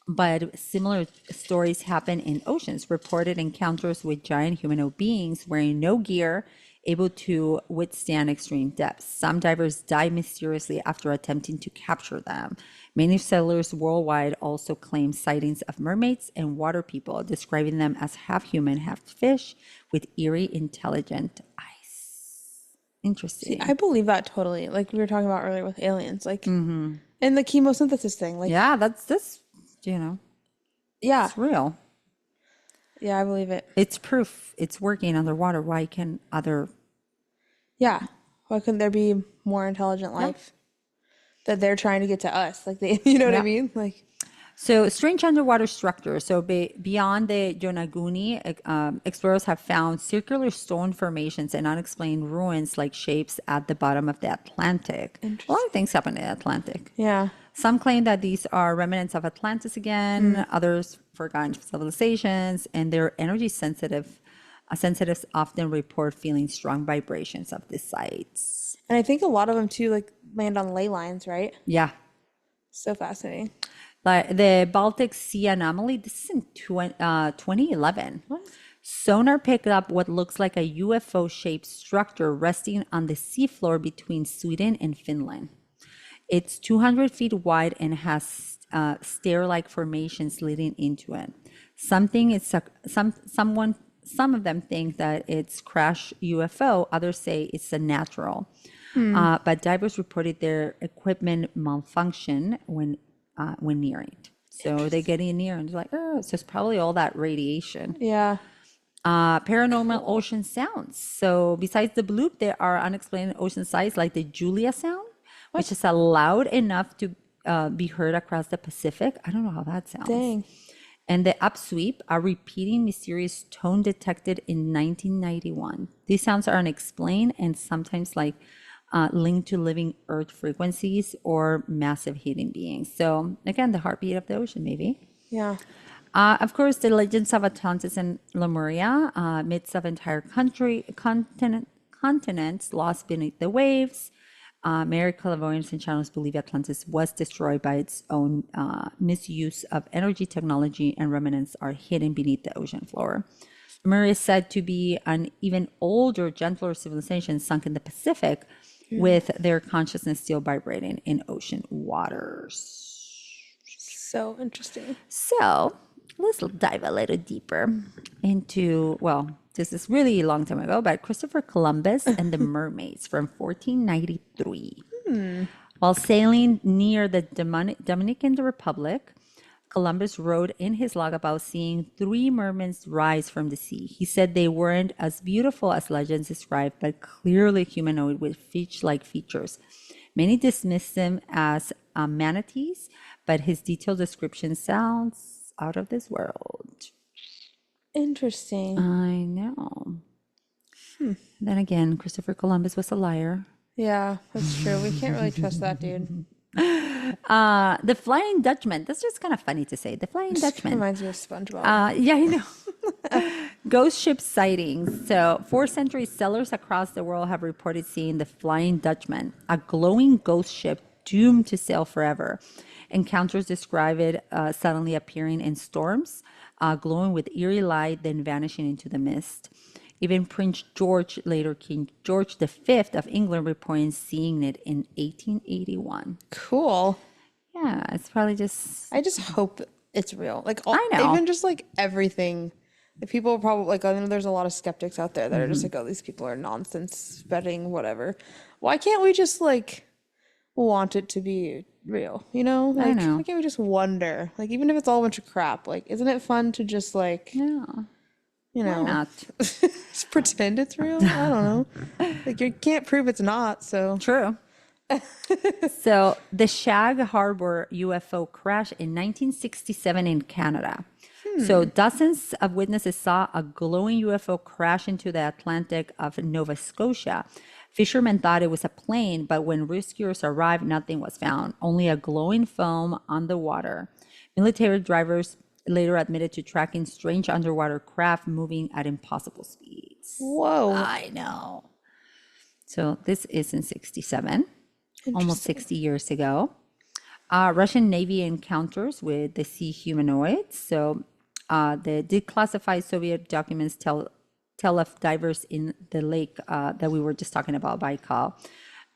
but similar stories happen in oceans. Reported encounters with giant humanoid beings wearing no gear, able to withstand extreme depths. Some divers die mysteriously after attempting to capture them. Many sailors worldwide also claim sightings of mermaids and water people, describing them as half human, half fish with eerie, intelligent eyes. Interesting. I believe that totally. Like we were talking about earlier with aliens, like and the chemosynthesis thing. Like Yeah, that's this, you know, yeah, it's real. yeah, I believe it. It's proof it's working underwater. Why can other Yeah. Why couldn't there be more intelligent life that they're trying to get to us? Like they, you know what I Yeah. mean? Like So strange underwater structures. So beyond the Yonaguni, explorers have found circular stone formations and unexplained ruins like shapes at the bottom of the Atlantic. A lot of things happen in the Atlantic. yeah. Some claim that these are remnants of Atlantis again, others forgotten civilizations, and they're energy sensitive. Sensitives often report feeling strong vibrations of these sites. And I think a lot of them too like land on ley lines, right? Yeah. So fascinating. Like the Baltic Sea anomaly, this is in 2011. What? Sonar picked up what looks like a UFO-shaped structure resting on the seafloor between Sweden and Finland. It's 200 feet wide and has stair-like formations leading into it. Some of them think that it's crash UFO. Others say it's a natural. But divers reported their equipment malfunction when nearing. So they get in near and it's like, oh, so it's probably all that radiation. Yeah. Paranormal ocean sounds. So besides the bloop, there are unexplained ocean sights like the Julia sound, which is loud enough to be heard across the Pacific. I don't know how that sounds. Dang. And the upsweep, a repeating mysterious tone detected in 1991. These sounds are unexplained and sometimes like linked to living Earth frequencies or massive heating beings. So again, the heartbeat of the ocean, maybe. Yeah. Of course, the legends of Atlantis and Lemuria, myths of entire continents lost beneath the waves. Mary clairvoyants and channels believe Atlantis was destroyed by its own misuse of energy technology, and remnants are hidden beneath the ocean floor. Lemuria is said to be an even older, gentler civilization sunk in the Pacific, with their consciousness still vibrating in ocean waters. So interesting. So let's dive a little deeper into, well, this is really a long time ago, but Christopher Columbus and the mermaids from 1493. While sailing near the Dominican Republic, Columbus wrote in his log about seeing 3 mermaids rise from the sea. He said they weren't as beautiful as legends describe, but clearly humanoid with fish-like features. Many dismissed them as manatees, but his detailed description sounds out of this world. Interesting. I know. Then again, Christopher Columbus was a liar. Yeah, that's true. We can't really trust that dude. The Flying Dutchman. That's just kind of funny to say. The Flying Dutchman. Reminds me of SpongeBob. Yeah, I know. Ghost ship sightings. So, 4th-century sailors across the world have reported seeing the Flying Dutchman, a glowing ghost ship doomed to sail forever. Encounters describe it suddenly appearing in storms, glowing with eerie light, then vanishing into the mist. Even Prince George, later King George V of England, reported seeing it in 1881. Cool. Yeah, it's probably just... I just hope it's real. Like all, I know. even just like everything. Like people are probably like, I know there's a lot of skeptics out there that are just like, oh, these people are nonsense spreading whatever. Why can't we just like want it to be real? You know? Like, I know. why can't we just wonder? Like even if it's all a bunch of crap, like isn't it fun to just like Yeah. you know, Why not? just pretend it's real? I don't know. Like you can't prove it's not, so True. So the Shag Harbor UFO crash in 1967 in Canada. So dozens of witnesses saw a glowing UFO crash into the Atlantic of Nova Scotia. Fishermen thought it was a plane, but when rescuers arrived, nothing was found, only a glowing foam on the water. Military drivers later admitted to tracking strange underwater craft moving at impossible speeds. Whoa. I know. So this is in 67, almost 60 years ago. Russian Navy encounters with the sea humanoids. So the declassified Soviet documents tell of divers in the lake that we were just talking about, Baikal,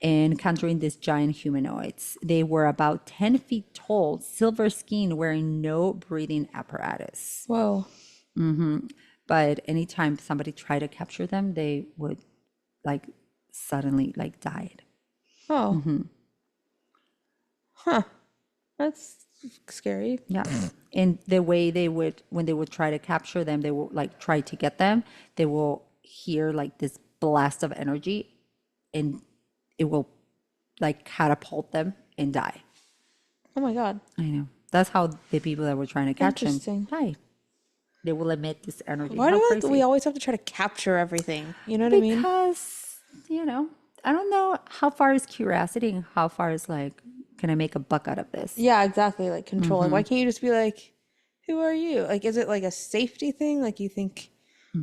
encountering these giant humanoids. They were about 10 feet tall, silver skinned, wearing no breathing apparatus. Whoa. But anytime somebody tried to capture them, they would like suddenly like died. Oh. Huh. That's scary. Yeah. And the way they would, when they would try to capture them, they will like try to get them, they will hear like this blast of energy and it will like catapult them and die. Oh my God. I know. That's how the people that were trying to catch them Interesting. died. They will emit this energy. Why How do crazy. we always have to try to capture everything? You know what I mean? Because, you know, I don't know how far is curiosity and how far is like, can I make a buck out of this? Yeah, exactly. Like control. Like, why can't you just be like, who are you? Like, is it like a safety thing? Like, you think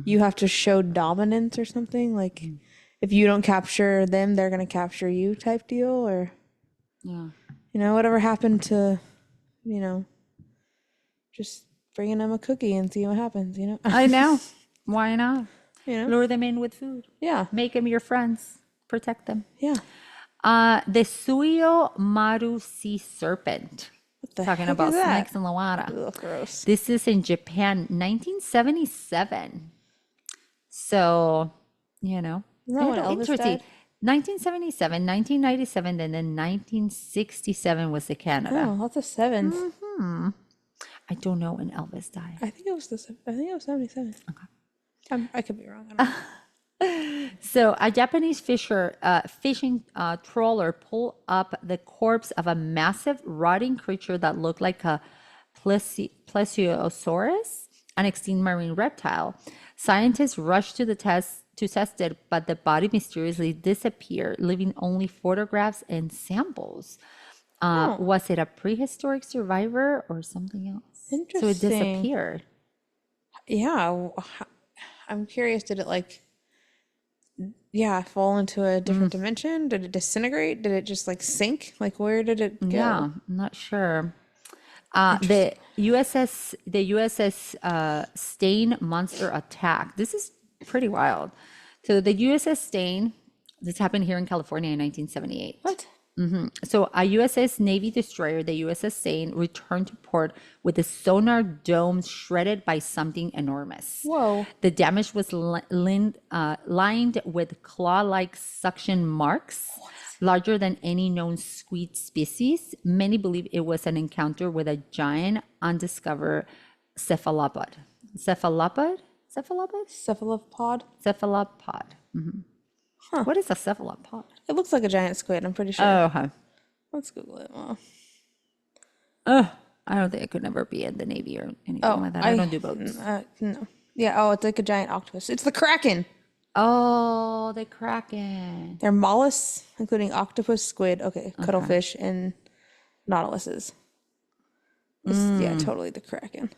you have to show dominance or something? Like, if you don't capture them, they're going to capture you type deal? Or, Yeah. you know, whatever happened to, you know, just bringing them a cookie and see what happens, you know? I know. Why not? You know? Lure them in with food. Yeah. Make them your friends. Protect them. Yeah. The Suyo Maru sea serpent. What the Talking heck about is that? snakes in the water. Ugh, gross. This is in Japan, 1977. So, you know, Isn't that when Elvis interesting. died? 1977, 1997, and then 1967 was the Canada. Oh, lots of sevens. I don't know when Elvis died. I think it was 77. Okay. I could be wrong. I don't know. So a Japanese fishing trawler pulled up the corpse of a massive rotting creature that looked like a plesiosaurus, an extinct marine reptile. Scientists rushed to test it, but the body mysteriously disappeared, leaving only photographs and samples. Was it a prehistoric survivor or something else? So it Interesting. disappeared. Yeah. I'm curious, did it like, fall into a different dimension? Did it disintegrate? Did it just like sink? Like, where did it go? Yeah, I'm not sure. The USS Stain monster attack. This is pretty wild. So the USS Stain, this happened here in California in 1978. What? So a USS Navy destroyer, the USS Stain, returned to port with the sonar dome shredded by something enormous. Whoa. The damage was lined with claw-like suction marks, larger than any known squid species. Many believe it was an encounter with a giant undiscovered cephalopod. Cephalopod? Cephalopod? Cephalopod. What is a cephalopod? It looks like a giant squid, I'm pretty sure. Oh, okay. Let's Google it. Well, I don't think I could never be in the Navy or anything like that. I don't do boats. no. Yeah, it's like a giant octopus. It's the Kraken. Oh, the Kraken. They're mollusks, including octopus, squid, cuttlefish, and nautiluses. Yeah, totally the Kraken.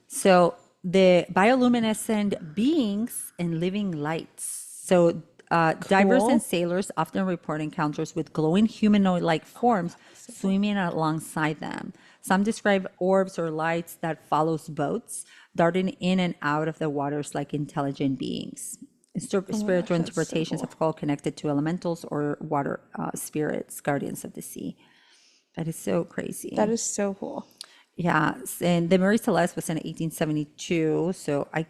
So the bioluminescent beings and living lights. So divers and sailors often report encounters with glowing humanoid-like forms swimming alongside them. Some describe orbs or lights that follows boats, darting in and out of the waters like intelligent beings. Spiritual interpretations of all connected to elementals or water spirits, guardians of the sea. That is so crazy. That is so cool. Yeah, and the Marie Celeste was in 1872. So I,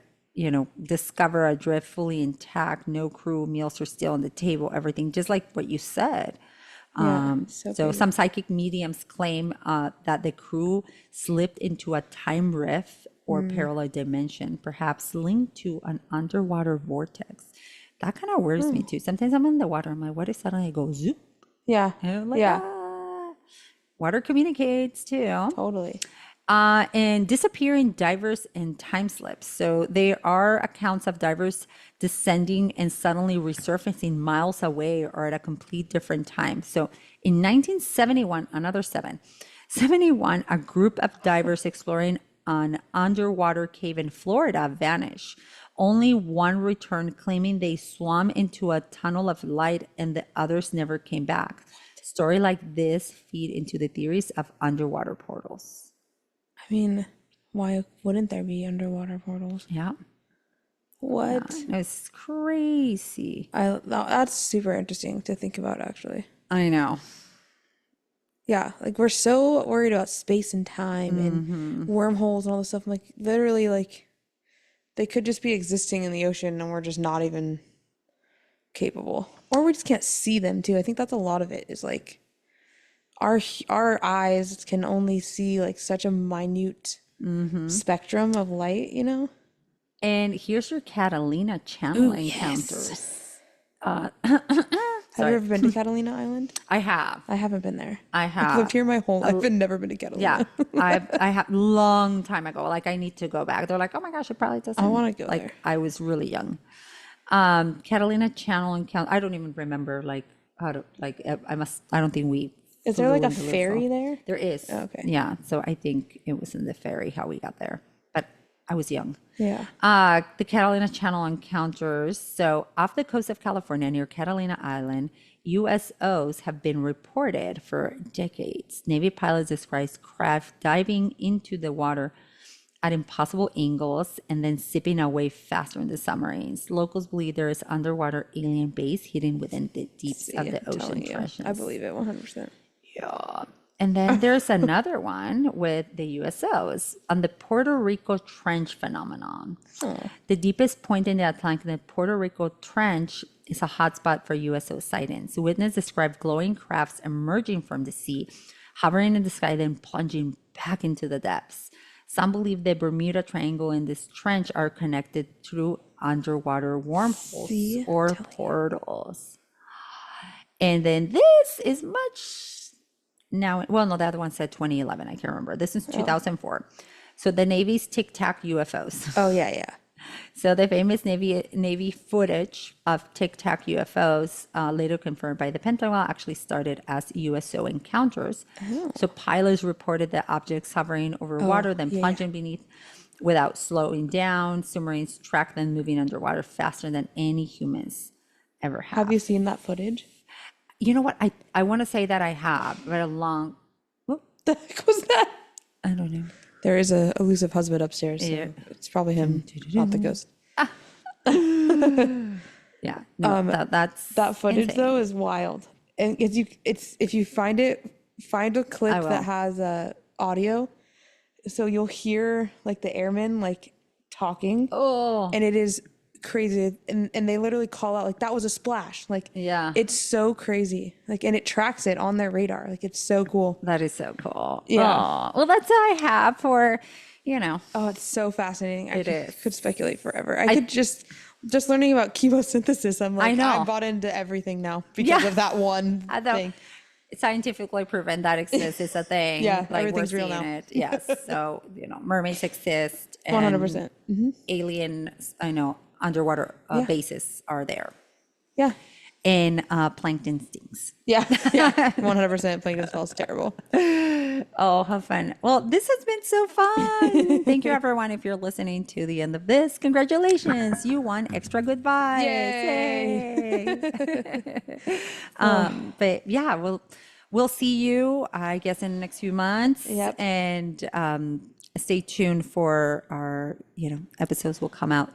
discover adrift fully intact, no crew, meals are still on the table, everything, just like what you said. So some psychic mediums claim that the crew slipped into a time rift or parallel dimension, perhaps linked to an underwater vortex. That kind of worries me too. Sometimes I'm in the water, I'm like, what if suddenly I go zoop? Yeah. And I'm like, Yeah. Water communicates too. Totally. And disappearing divers and time slips. So there are accounts of divers descending and suddenly resurfacing miles away or at a complete different time. So in 1971, another 71, a group of divers exploring an underwater cave in Florida vanished. Only one returned, claiming they swam into a tunnel of light and the others never came back. Stories like this feed into the theories of underwater portals. I mean, why wouldn't there be underwater portals? Yeah. What? It's crazy. That's super interesting to think about, actually. I know. Yeah, like we're so worried about space and time and wormholes and all this stuff. I'm like, literally, like, they could just be existing in the ocean and we're just not even capable. Or we just can't see them, too. I think that's a lot of it, is like our eyes can only see like such a minute spectrum of light, you know? And here's your Catalina channel encounters. Have you ever been to Catalina Island? I have. I haven't been there. I have. I've lived here my whole life. I've never been to Catalina. Yeah, I have long time ago. Like I need to go back. They're like, oh my gosh, it probably doesn't. I want to go like there. I was really young. Catalina channel encounter. I don't even remember like how to like. I don't think we. Is there like a flew into ferry Lisbon. there? There is. Oh, okay. Yeah. So I think it was in the ferry how we got there, but I was young. Yeah. The Catalina Channel encounters. So off the coast of California near Catalina Island, USOs have been reported for decades. Navy pilots describe craft diving into the water at impossible angles and then zipping away faster than the submarines. Locals believe there is underwater alien base hidden within the deeps of the ocean trenches. I believe it 100%. Yeah. And then there's another one with the USOs on the Puerto Rico Trench phenomenon. The deepest point in the Atlantic, the Puerto Rico Trench, is a hotspot for USO sightings. Witnesses described glowing crafts emerging from the sea, hovering in the sky, then plunging back into the depths. Some believe the Bermuda Triangle and this trench are connected through underwater wormholes or portals. And then this is much now. Well, no, the other one said 2011. I can't remember. This is 2004. So the Navy's Tic Tac UFOs. Oh, yeah. So the famous Navy footage of Tic Tac UFOs, later confirmed by the Pentagon, actually started as USO encounters. So pilots reported the objects hovering over water, then plunging beneath without slowing down. Submarines tracked them moving underwater faster than any humans ever have. Have you seen that footage? You know what? I want to say that I have, but a long. Whoop, The heck was that? I don't know. There is a elusive husband upstairs. So Yeah. it's probably him, not the ghost. Yeah, no, that's That footage insane. though is wild. And if you find it, find a clip I will. that has audio, so you'll hear like the airmen like talking, Oh, and it is crazy. And they literally call out like that was a splash. Like yeah, it's so crazy. Like and it tracks it on their radar. Like it's so cool. that is so cool. Yeah. Aw. Well, that's all I have for, Oh, it's so fascinating. It is. Could speculate forever. I could just learning about chemosynthesis. I'm like, I know. I bought into everything now because Yeah. of that one I know. thing. Scientifically proven that exists is a thing. Yeah, like we're everything's real seeing now. it. Yes. So, mermaids exist. And 100%. alien, underwater bases are there. Yeah. And plankton stings. Yeah. 100% plankton smells terrible. Oh, how fun. Well, this has been so fun. Thank you, everyone. If you're listening to the end of this, congratulations. You won extra good vibes. Yay. But yeah, we'll see you, I guess, in the next few months. Yep. And stay tuned for our, episodes will come out.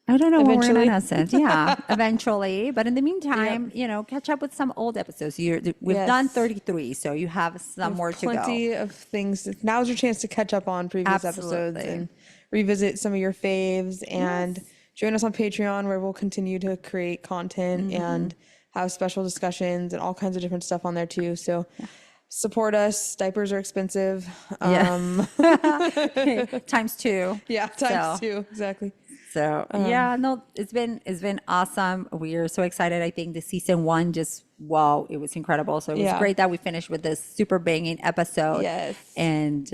I don't know when we're Eventually. in essence. Yeah, eventually. But in the meantime, catch up with some old episodes. We've Yes. done 33, so you have some more to go. Plenty of things. Now's your chance to catch up on previous episodes Absolutely. and revisit some of your faves and join us on Patreon where we'll continue to create content and have special discussions and all kinds of different stuff on there too. So support us. Diapers are expensive. Yeah. Times two. Yeah, times two. Exactly. So it's been awesome. We are so excited. I think the season 1 it was incredible. So it was great that we finished with this super banging episode. Yes. And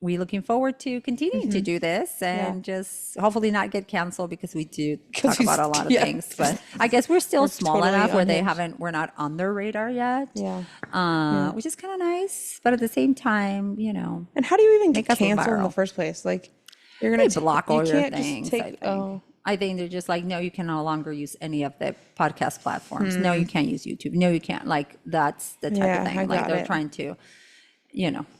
we're looking forward to continuing to do this and just hopefully not get canceled because we do talk about a lot of things. But I guess we're still small totally enough where unhinged. we're not on their radar yet. Yeah. Which is kind of nice. But at the same time, And how do you even get Make us look canceled in the viral. first place? Like, you're gonna block you all your can't things. just take. I think they're just like, no, you can no longer use any of the podcast platforms. No, you can't use YouTube. No, you can't. Like that's the type Yeah, of thing. I Like got they're it. trying to,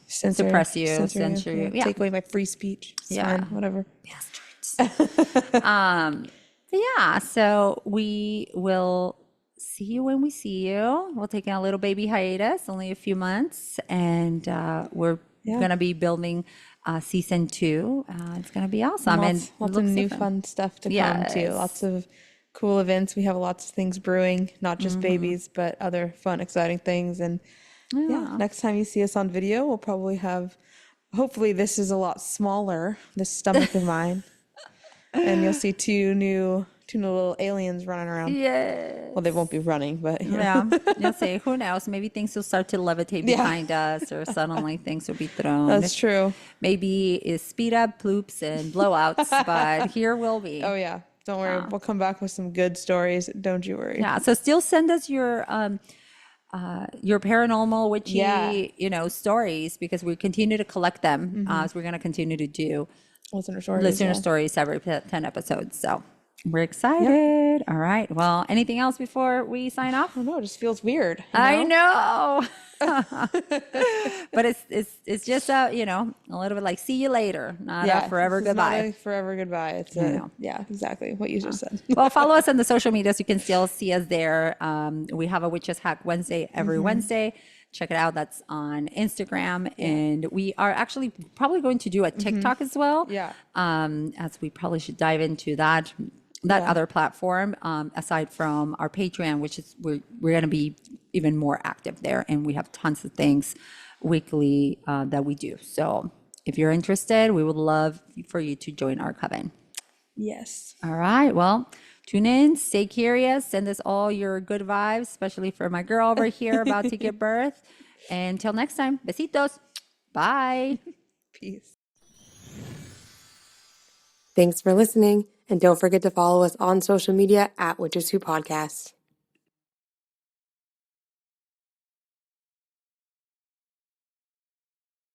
Censor, suppress you, censor you. Yeah. Take away my free speech. It's fine, whatever. Yeah, so we will see you when we see you. We're taking a little baby hiatus, only a few months, and we're gonna be building season 2. It's gonna be awesome, and Lots of looks new different. fun stuff to come too. Yes. Lots of cool events. We have lots of things brewing, not just babies, but other fun, exciting things. And next time you see us on video, we'll probably have. Hopefully, this is a lot smaller. This stomach of mine, and you'll see two new little aliens running around. Yeah. Well, they won't be running, but Yeah, you'll see. Who knows? Maybe things will start to levitate behind us, or suddenly things will be thrown. That's true. Maybe it's speed up, ploops, and blowouts, but here we'll be. Oh yeah, don't worry. We'll come back with some good stories. Don't you worry. Yeah. So still send us your paranormal witchy, stories because we continue to collect them. So we're going to continue to do Listener stories. stories every 10 episodes. So we're excited. All right. Well, anything else before we sign off? I don't know. It just feels weird. I know. But it's just a little bit like see you later, not a forever this is not goodbye. a forever goodbye. It's exactly what you just said. Well, follow us on the social medias. You can still see us there. We have a Witches Hack Wednesday every Wednesday. Check it out. That's on Instagram. And we are actually probably going to do a TikTok as well. Yeah. As we probably should dive into that other platform, aside from our Patreon, which is we're going to be even more active there. And we have tons of things weekly that we do. So if you're interested, we would love for you to join our coven. Yes. All right. Well, tune in, stay curious, send us all your good vibes, especially for my girl over here about to give birth. And until next time, besitos. Bye. Peace. Thanks for listening, and don't forget to follow us on social media at Witches Who Podcast.